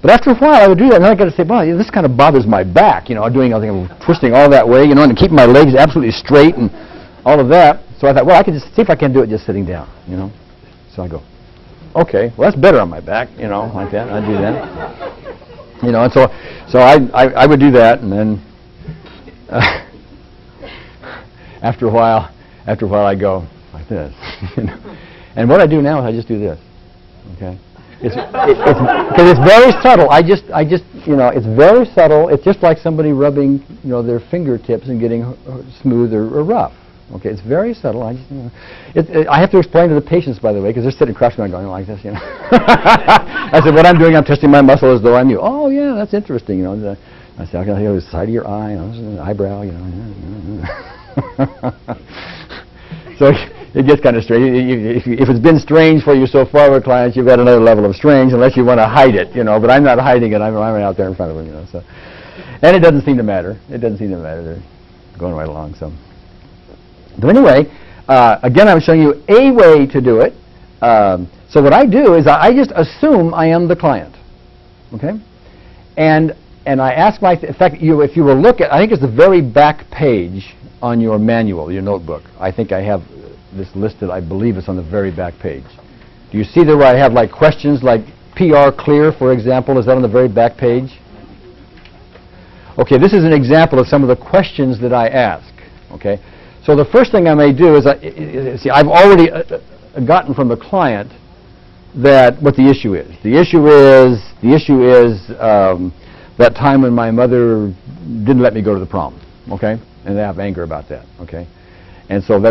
But after a while, I would do that, and then I got to say, well, this kind of bothers my back, you know, twisting all that way, you know, and keeping my legs absolutely straight and all of that. So I thought, well, I can just see if I can do it just sitting down, you know. So I go, okay, well, that's better on my back, you know, like that. I'd do that, you know, and so I would do that, and then after a while, I go like this, you know. And what I do now is I just do this, okay. Because it's very subtle. I just, you know, it's very subtle. It's just like somebody rubbing, you know, their fingertips and getting smooth or rough. Okay, it's very subtle. I just, you know, I have to explain to the patients, by the way, because they're sitting across from me going like this, you know. I said, what I'm doing, I'm testing my muscle as though I'm you. Oh yeah, that's interesting, you know. I said, I can hear the side of your eye, you know, the eyebrow, you know. So it gets kind of strange. If it's been strange for you so far with clients, you've got another level of strange, unless you want to hide it, you know. But I'm not hiding it. I'm out there in front of them, you know. So, and it doesn't seem to matter. They're going right along. So anyway, again, I'm showing you a way to do it. So what I do is I just assume I am the client, okay? And I ask in fact, if you will look at, I think it's the very back page on your manual, your notebook. I think I have this listed, I believe it's on the very back page. Do you see there where I have like questions like PR clear, for example? Is that on the very back page? Okay, this is an example of some of the questions that I ask. Okay, so the first thing I may do is, see, I've already gotten from the client that what the issue is. The issue is that time when my mother didn't let me go to the prom. Okay, and they have anger about that. Okay, and so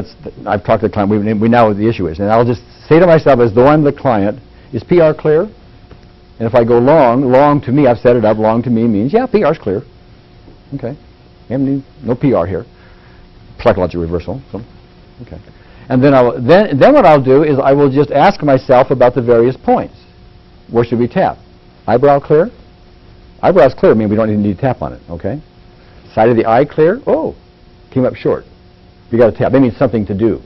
I've talked to the client. We know what the issue is, and I'll just say to myself, as though I'm the client, is PR clear? And if I go long to me, I've set it up. Long to me means yeah, PR's clear. Okay, no PR here. Psychological reversal. So, okay. And then then what I'll do is I will just ask myself about the various points. Where should we tap? Eyebrow clear? Eyebrows clear mean we don't even need to tap on it. Okay. Side of the eye clear? Oh, came up short. You got to tap. That means something to do.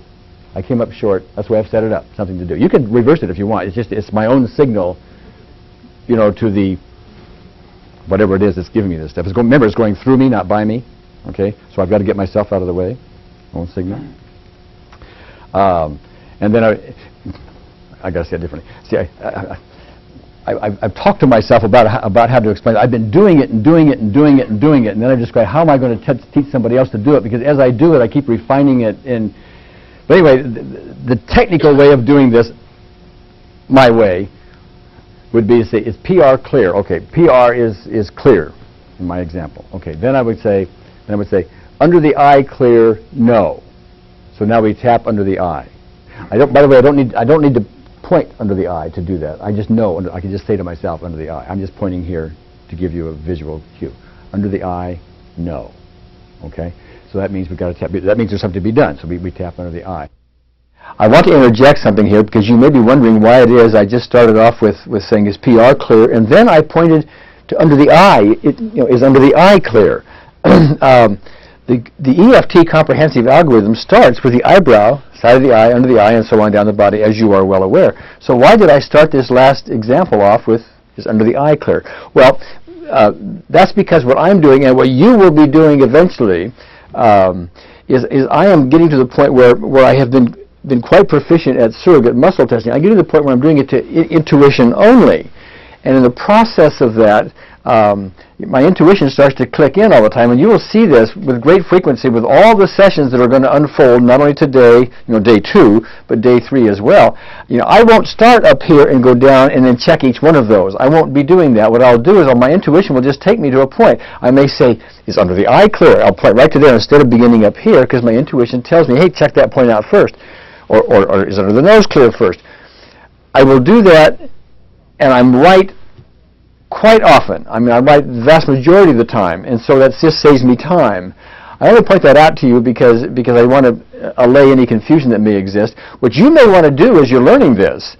I came up short. That's why I've set it up. Something to do. You can reverse it if you want. It's my own signal, you know, to the whatever it is that's giving me this stuff. Remember, it's going through me, not by me. Okay, so I've got to get myself out of the way. Own signal. And then I got to say it differently. See, I've talked to myself about how to explain it. I've been doing it and doing it and doing it and doing it, and then I've described how am I going to teach somebody else to do it, because as I do it, I keep refining it. But anyway, the technical way of doing this, my way, would be to say, is PR clear? Okay, PR is clear, in my example. Okay, then I would say, under the eye clear, no. So now we tap under the eye. By the way, I don't need to point under the eye to do that. I just know, I can just say to myself under the eye. I'm just pointing here to give you a visual cue. Under the eye, no. Okay? So that means we've got to tap. That means there's something to be done. So we tap under the eye. I want to interject something here, because you may be wondering why it is I just started off with saying is PR clear, and then I pointed to under the eye. Is under the eye clear? The EFT comprehensive algorithm starts with the eyebrow, side of the eye, under the eye, and so on down the body, as you are well aware. So why did I start this last example off with is under the eye clear? Well, that's because what I'm doing, and what you will be doing eventually, is I am getting to the point where I have been quite proficient at surrogate muscle testing. I get to the point where I'm doing it to intuition only. And in the process of that, my intuition starts to click in all the time, and you will see this with great frequency with all the sessions that are going to unfold, not only today, day 2, but day 3 as well. I won't start up here and go down and then check each one of those. I won't be doing that. What I'll do is my intuition will just take me to a point. I may say, is under the eye clear? I'll point right to there instead of beginning up here, because my intuition tells me, hey, check that point out first. Or is under the nose clear first? I will do that, and I'm right quite often. I mean, I'm right the vast majority of the time, and so that just saves me time. I only point that out to you because I want to allay any confusion that may exist. What you may want to do as you're learning this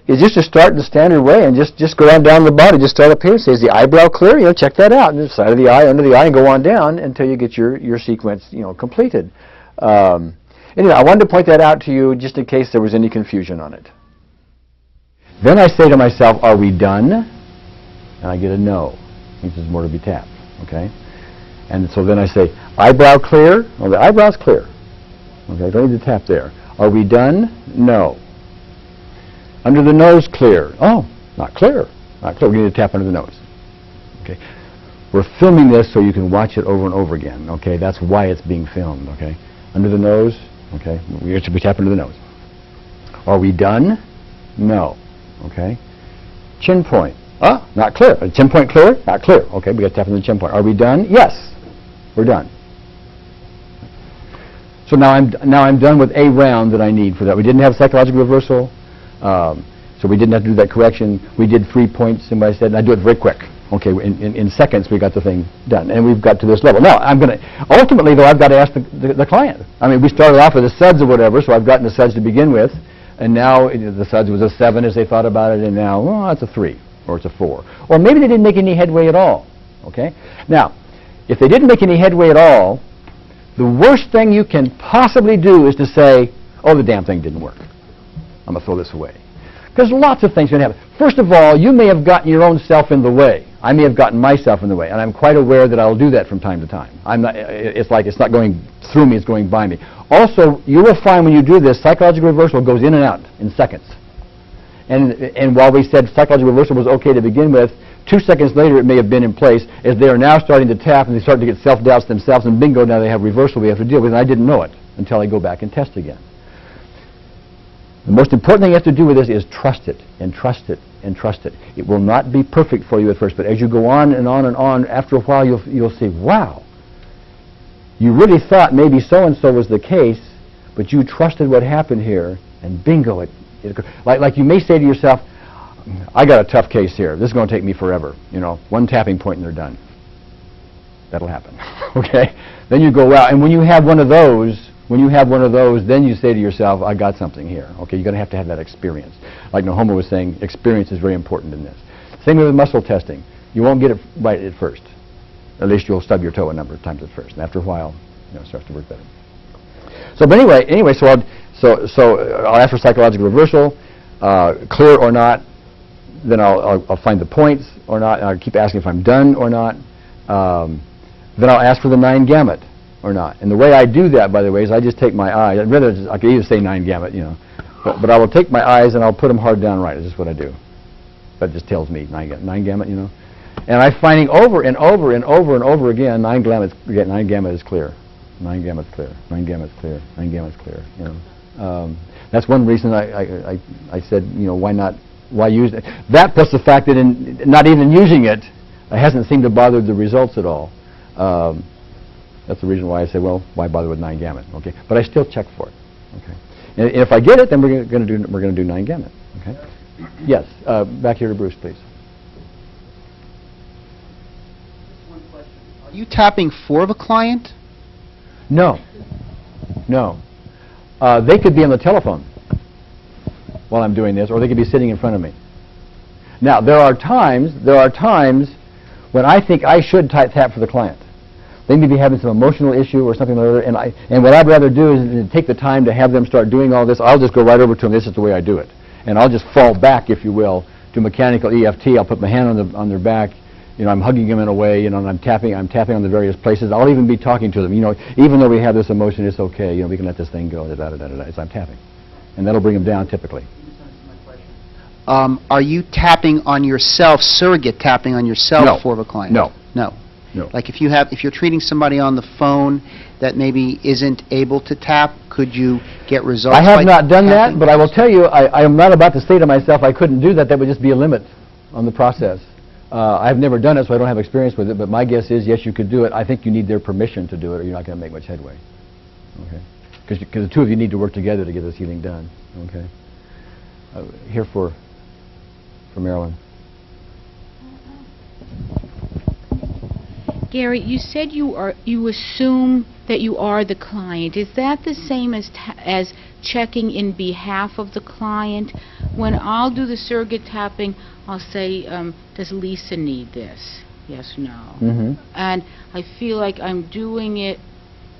is just to start in the standard way and just go on down the body. Just start up here and say, is the eyebrow clear? Check that out. And the side of the eye, under the eye, and go on down until you get your sequence completed. Anyway, I wanted to point that out to you just in case there was any confusion on it. Then I say to myself, are we done? And I get a no. Means there's more to be tapped. Okay? And so then I say, eyebrow clear? Well, the eyebrow's clear. Okay, don't need to tap there. Are we done? No. Under the nose clear? Oh, not clear. Not clear. We need to tap under the nose. Okay? We're filming this so you can watch it over and over again. Okay? That's why it's being filmed. Okay? Under the nose? Okay? We tap under the nose. Are we done? No. Okay? Chin point. Not clear. Chin point clear? Not clear. Okay, we got to tap on the chin point. Are we done? Yes. We're done. So now I'm done with a round that I need for that. We didn't have psychological reversal, so we didn't have to do that correction. We did 3 points, somebody said, and I do it very quick. Okay, in seconds we got the thing done, and we've got to this level. Now, ultimately though, I've got to ask the client. I mean, we started off with the SUDS or whatever, so I've gotten the SUDS to begin with, and now the SUDS was a 7 as they thought about it, and now, well, it's a 3. Or it's a 4. Or maybe they didn't make any headway at all. Okay? Now, if they didn't make any headway at all, the worst thing you can possibly do is to say, oh, the damn thing didn't work. I'm going to throw this away. Because lots of things can happen. First of all, you may have gotten your own self in the way. I may have gotten myself in the way, and I'm quite aware that I'll do that from time to time. It's like it's not going through me, it's going by me. Also, you will find when you do this, psychological reversal goes in and out in seconds. And while we said psychological reversal was okay to begin with, 2 seconds later it may have been in place, as they are now starting to tap and they start to get self-doubts themselves, and bingo, now they have reversal we have to deal with, and I didn't know it until I go back and test again. The most important thing you have to do with this is trust it, and trust it, and trust it. It will not be perfect for you at first, but as you go on and on and on, after a while you'll see, wow, you really thought maybe so-and-so was the case, but you trusted what happened here, and bingo, like you may say to yourself, I got a tough case here. This is going to take me forever. You know, one tapping point and they're done. That'll happen. Okay? Then you go, wow, and when you have one of those, then you say to yourself, I got something here. Okay, you're going to have that experience. Like Nahoma was saying, experience is very important in this. Same with muscle testing. You won't get it right at first. At least you'll stub your toe a number of times at first. And after a while, it starts to work better. So, but anyway, so I'll ask for psychological reversal, clear or not. Then I'll find the points or not. I'll keep asking if I'm done or not. Then I'll ask for the 9 gamut or not. And the way I do that, by the way, is I just take my eyes. I could either say 9 gamut, but I will take my eyes and I'll put them hard down right. It's just what I do. That just tells me 9 gamut, And I'm finding over and over and over and over again, 9 gamut is clear. 9 gamut's clear. 9 gamut's clear. 9 gamut's clear. That's one reason I said, why not? Why use it? That plus the fact that in not even using it hasn't seemed to bother the results at all. That's the reason why I say, well, why bother with 9 gamut? Okay, but I still check for it. Okay, and if I get it, then we're going to do 9 gamut. Okay. Yes. Back here to Bruce, please. One question. Are you tapping for the client? No. No. They could be on the telephone while I'm doing this, or they could be sitting in front of me. Now, there are times when I think I should tap for the client. They may be having some emotional issue or something like that, and what I'd rather do is take the time to have them start doing all this. I'll just go right over to them. This is the way I do it, and I'll just fall back, if you will, to mechanical EFT. I'll put my hand on their back. I'm hugging them in a way. And I'm tapping on the various places. I'll even be talking to them. Even though we have this emotion, it's okay. We can let this thing go. So I'm tapping, and that'll bring them down typically. Are you tapping on yourself, surrogate tapping on yourself for the client? No. No. Like if you're treating somebody on the phone that maybe isn't able to tap, could you get results? I have not done that, but I will tell you, I am not about to say to myself, I couldn't do that. That would just be a limit on the process. I've never done it, so I don't have experience with it, but my guess is, yes, you could do it. I think you need their permission to do it, or you're not going to make much headway. Okay? Because the two of you need to work together to get this healing done. Okay? Here for Marilyn. Gary, you said you assume that you are the client. Is that the same as checking in behalf of the client? When I'll do the surrogate tapping, I'll say, does Lisa need this? Yes, no. Mm-hmm. And I feel like I'm doing it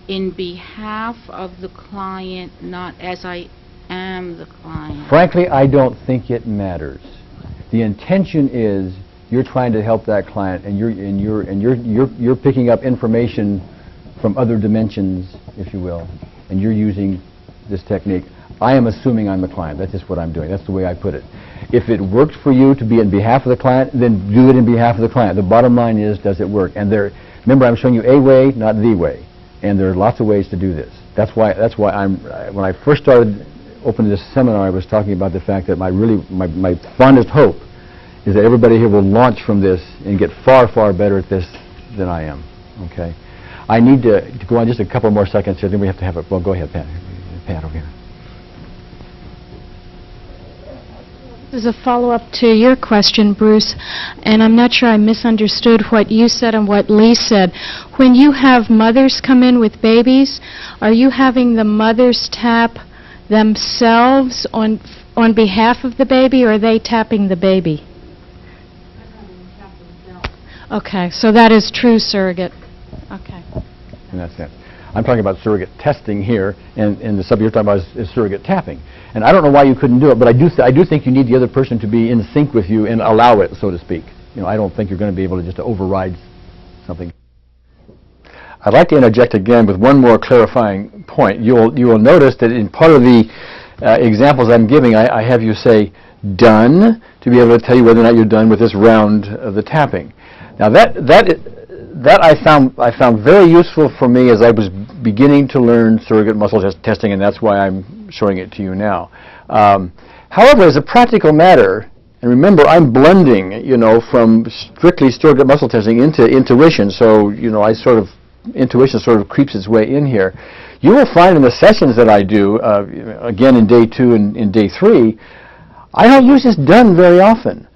in behalf of the client, not as I am the client. Frankly, I don't think it matters. The intention is you're trying to help that client, and you're picking up information from other dimensions, if you will, and you're using this technique. I am assuming I'm the client. That's just what I'm doing. That's the way I put it. If it worked for you to be in behalf of the client, then do it in behalf of the client. The bottom line is, does it work? And remember, I'm showing you a way, not the way, and there are lots of ways to do this. That's why when I first started opening this seminar, I was talking about the fact that my fondest hope is that everybody here will launch from this and get far, far better at this than I am. Okay, I need to go on just a couple more seconds here. Then we have to have it. Well, go ahead, Pat. Pat over here. This is a follow-up to your question, Bruce, and I'm not sure I misunderstood what you said and what Lee said. When you have mothers come in with babies, are you having the mothers tap themselves on behalf of the baby, or are they tapping the baby? Okay, so that is true surrogate. Okay. In that sense. I'm talking about surrogate testing here, and the subject you're talking about is surrogate tapping. And I don't know why you couldn't do it, but I do think you need the other person to be in sync with you and allow it, so to speak. I don't think you're going to be able to just override something. I'd like to interject again with one more clarifying point. You will notice that in part of the examples I'm giving, I have you say, done to be able to tell you whether or not you're done with this round of the tapping. Now that I found very useful for me as I was beginning to learn surrogate muscle testing, and that's why I'm showing it to you now. However, as a practical matter, and remember, I'm blending, from strictly surrogate muscle testing into intuition. So, intuition sort of creeps its way in here. You will find in the sessions that I do, again in day 2 and in day 3, I don't use this done very often.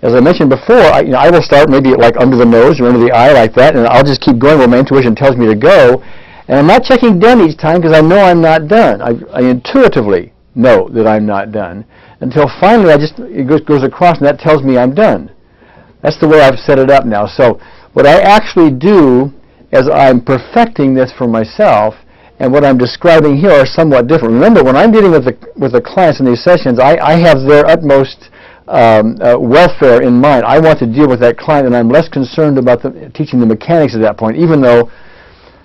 As I mentioned before, I will start maybe like under the nose or under the eye like that, and I'll just keep going where my intuition tells me to go. And I'm not checking done each time because I know I'm not done. I intuitively know that I'm not done until finally it goes across and that tells me I'm done. That's the way I've set it up now. So what I actually do as I'm perfecting this for myself and what I'm describing here are somewhat different. Remember, when I'm dealing with the clients in these sessions, I have their utmost welfare in mind. I want to deal with that client, and I'm less concerned about teaching the mechanics at that point, even though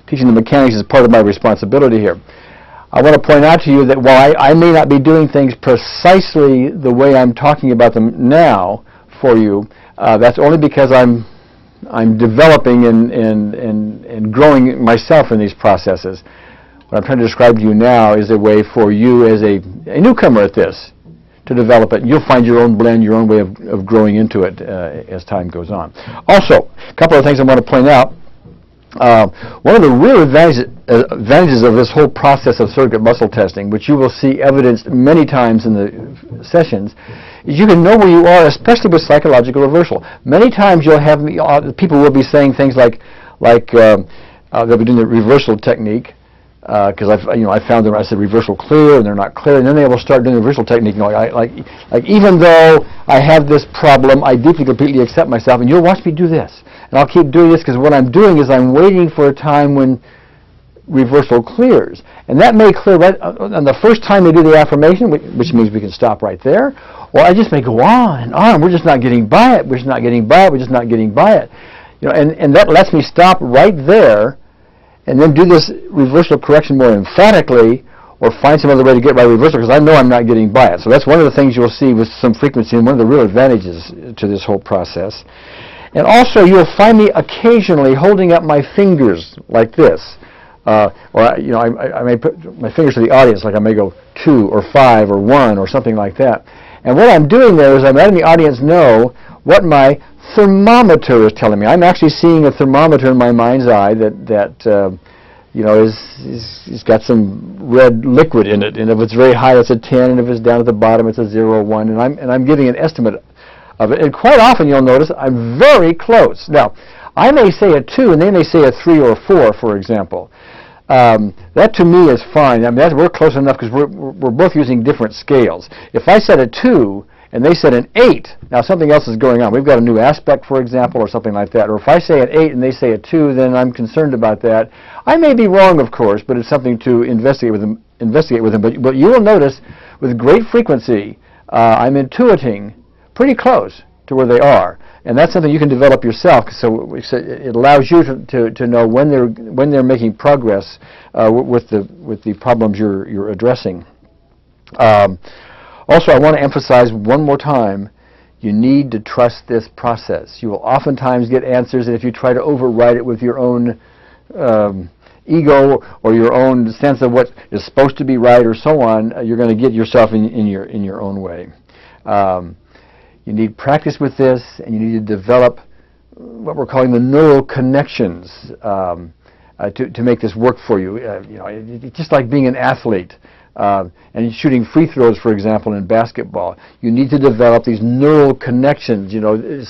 teaching the mechanics is part of my responsibility here. I want to point out to you that while I may not be doing things precisely the way I'm talking about them now for you, that's only because I'm developing and growing myself in these processes. What I'm trying to describe to you now is a way for you as a newcomer at this to develop it. You'll find your own blend, your own way of growing into it as time goes on. Also, a couple of things I want to point out. One of the real advantages of this whole process of surrogate muscle testing, which you will see evidenced many times in the sessions, is you can know where you are, especially with psychological reversal. Many times you'll have people will be saying things like they'll be doing the reversal technique, because I found them. I said reversal clear, and they're not clear, and then they will start doing the reversal technique. Like even though I have this problem, I deeply, completely accept myself, and you'll watch me do this, and I'll keep doing this because what I'm doing is I'm waiting for a time when reversal clears, and that may clear right on the first time they do the affirmation, which means we can stop right there, or I just may go on and on. We're just not getting by it. We're just not getting by it. We're just not getting by it. And that lets me stop right there. And then do this reversal correction more emphatically, or find some other way to get by reversal, because I know I'm not getting by it. So that's one of the things you'll see with some frequency, and one of the real advantages to this whole process. And also, you'll find me occasionally holding up my fingers like this, or I may put my fingers to the audience, like I may go 2 or 5 or 1 or something like that. And what I'm doing there is I'm letting the audience know what my thermometer is telling me. I'm actually seeing a thermometer in my mind's eye that is got some red liquid in it, and if it's very high, it's a 10, and if it's down at the bottom, it's a 0 or 1, and I'm giving an estimate of it. And quite often, you'll notice I'm very close. Now, I may say a 2, and they may say a 3 or a 4, for example. That to me is fine. I mean, we're close enough because we're both using different scales. If I said a 2 and they said an 8, now something else is going on. We've got a new aspect, for example, or something like that. Or if I say an 8 and they say a 2, then I'm concerned about that. I may be wrong, of course, but it's something to investigate with them. But you will notice with great frequency, I'm intuiting pretty close to where they are. And that's something you can develop yourself, so it allows you to know when they're making progress with the problems you're addressing. Also, I want to emphasize one more time, you need to trust this process. You will oftentimes get answers, and if you try to override it with your own ego or your own sense of what is supposed to be right or so on, you're going to get yourself in your own way. You need practice with this, and you need to develop what we're calling the neural connections to make this work for you. It's just like being an athlete and shooting free throws, for example, in basketball. You need to develop these neural connections,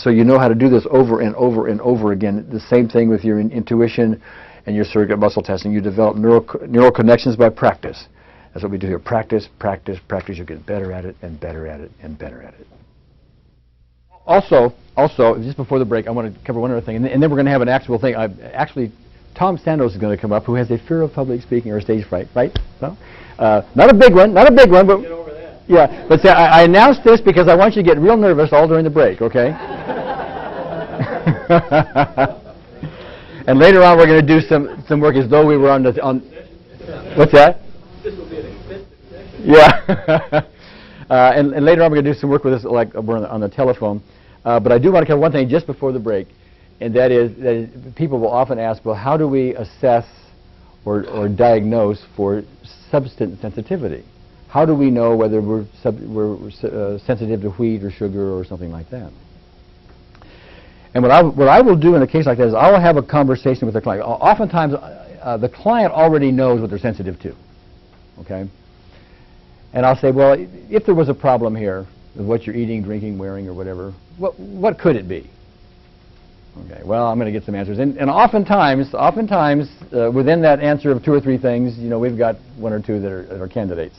so you know how to do this over and over and over again. The same thing with your intuition and your surrogate muscle testing. You develop neural connections by practice. That's what we do here. Practice, practice, practice. You get better at it and better at it and better at it. Also, just before the break, I want to cover one other thing, and then we're going to have an actual thing. Actually, Tom Sandoz is going to come up, who has a fear of public speaking or stage fright, right? So, not a big one, but get over that. Yeah. But see, I announced this because I want you to get real nervous all during the break, okay? And later on, we're going to do some work as though we were on. What's that? This will be an expensive session. Yeah. And later on, we're going to do some work with this, like we're on the telephone. But I do want to cover one thing just before the break, and that is people will often ask, well, how do we assess or diagnose for substance sensitivity? How do we know whether we're sensitive to wheat or sugar or something like that? And what I will do in a case like that is I will have a conversation with the client. Oftentimes, the client already knows what they're sensitive to, okay? And I'll say, well, if there was a problem here with what you're eating, drinking, wearing, or whatever, what could it be? Okay, well, I'm going to get some answers. And oftentimes, within that answer of 2 or 3 things, we've got 1 or 2 that are candidates.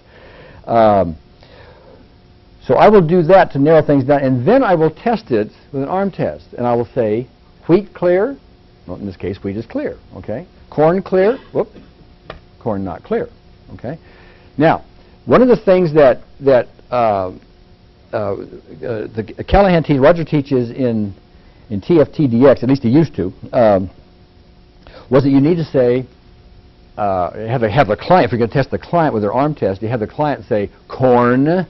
So I will do that to narrow things down, and then I will test it with an arm test. And I will say, wheat clear? Well, in this case, wheat is clear, okay? Corn clear? Whoop, corn not clear, okay? Now, one of the things that the Callahan teach, Roger teaches in TFT-DX, at least he used to, was that you need to say, have the client, if you're going to test the client with their arm test, you have the client say, corn,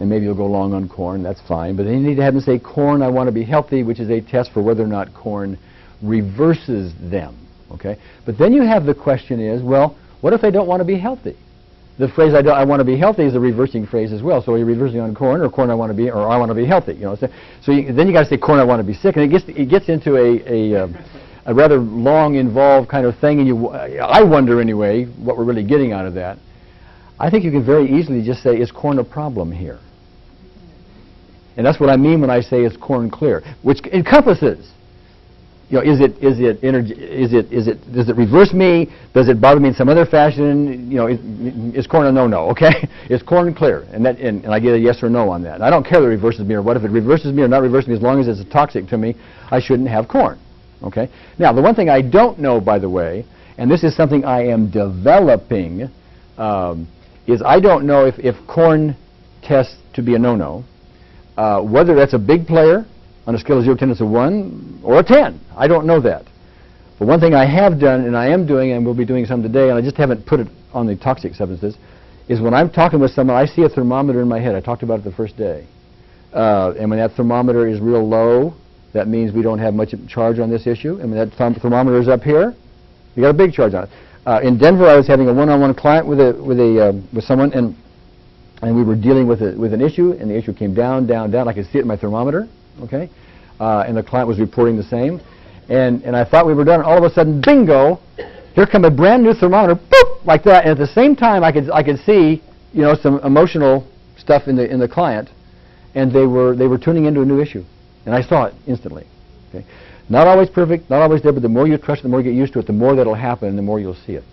and maybe you'll go long on corn, that's fine, but then you need to have them say, corn, I want to be healthy, which is a test for whether or not corn reverses them, okay? But then you have the question is, well, what if they don't want to be healthy? The phrase I want to be healthy is a reversing phrase as well. So are you reversing on corn, or corn I want to be, or I want to be healthy? So then you got to say corn I want to be sick, and it gets into a rather long, involved kind of thing. And I wonder anyway what we're really getting out of that. I think you can very easily just say, is corn a problem here? And that's what I mean when I say is corn clear, which encompasses. Does it reverse me? Does it bother me in some other fashion? Is corn a no-no? Okay, is corn clear? And I get a yes or no on that. And I don't care if it reverses me or what. If it reverses me or not reverses me, as long as it's toxic to me, I shouldn't have corn. Okay. Now, the one thing I don't know, by the way, and this is something I am developing, is I don't know if corn tests to be a no-no, whether that's a big player on a scale of 0 to 10 it's a 1 or a 10. I don't know that. But one thing I have done, and I am doing, and will be doing some today, and I just haven't put it on the toxic substances, is when I'm talking with someone, I see a thermometer in my head. I talked about it the first day. And when that thermometer is real low, that means we don't have much charge on this issue. And when that thermometer is up here, you got a big charge on it. In Denver, I was having a one-on-one client with someone, and we were dealing with an issue, and the issue came down, down, down. I could see it in my thermometer, okay? And the client was reporting the same. And I thought we were done, and all of a sudden, bingo, here come a brand new thermometer, boop, like that. And at the same time, I could see, some emotional stuff in the client, and they were tuning into a new issue, and I saw it instantly. Okay, not always perfect, not always there, but the more you trust it, the more you get used to it, the more that'll happen, and the more you'll see it.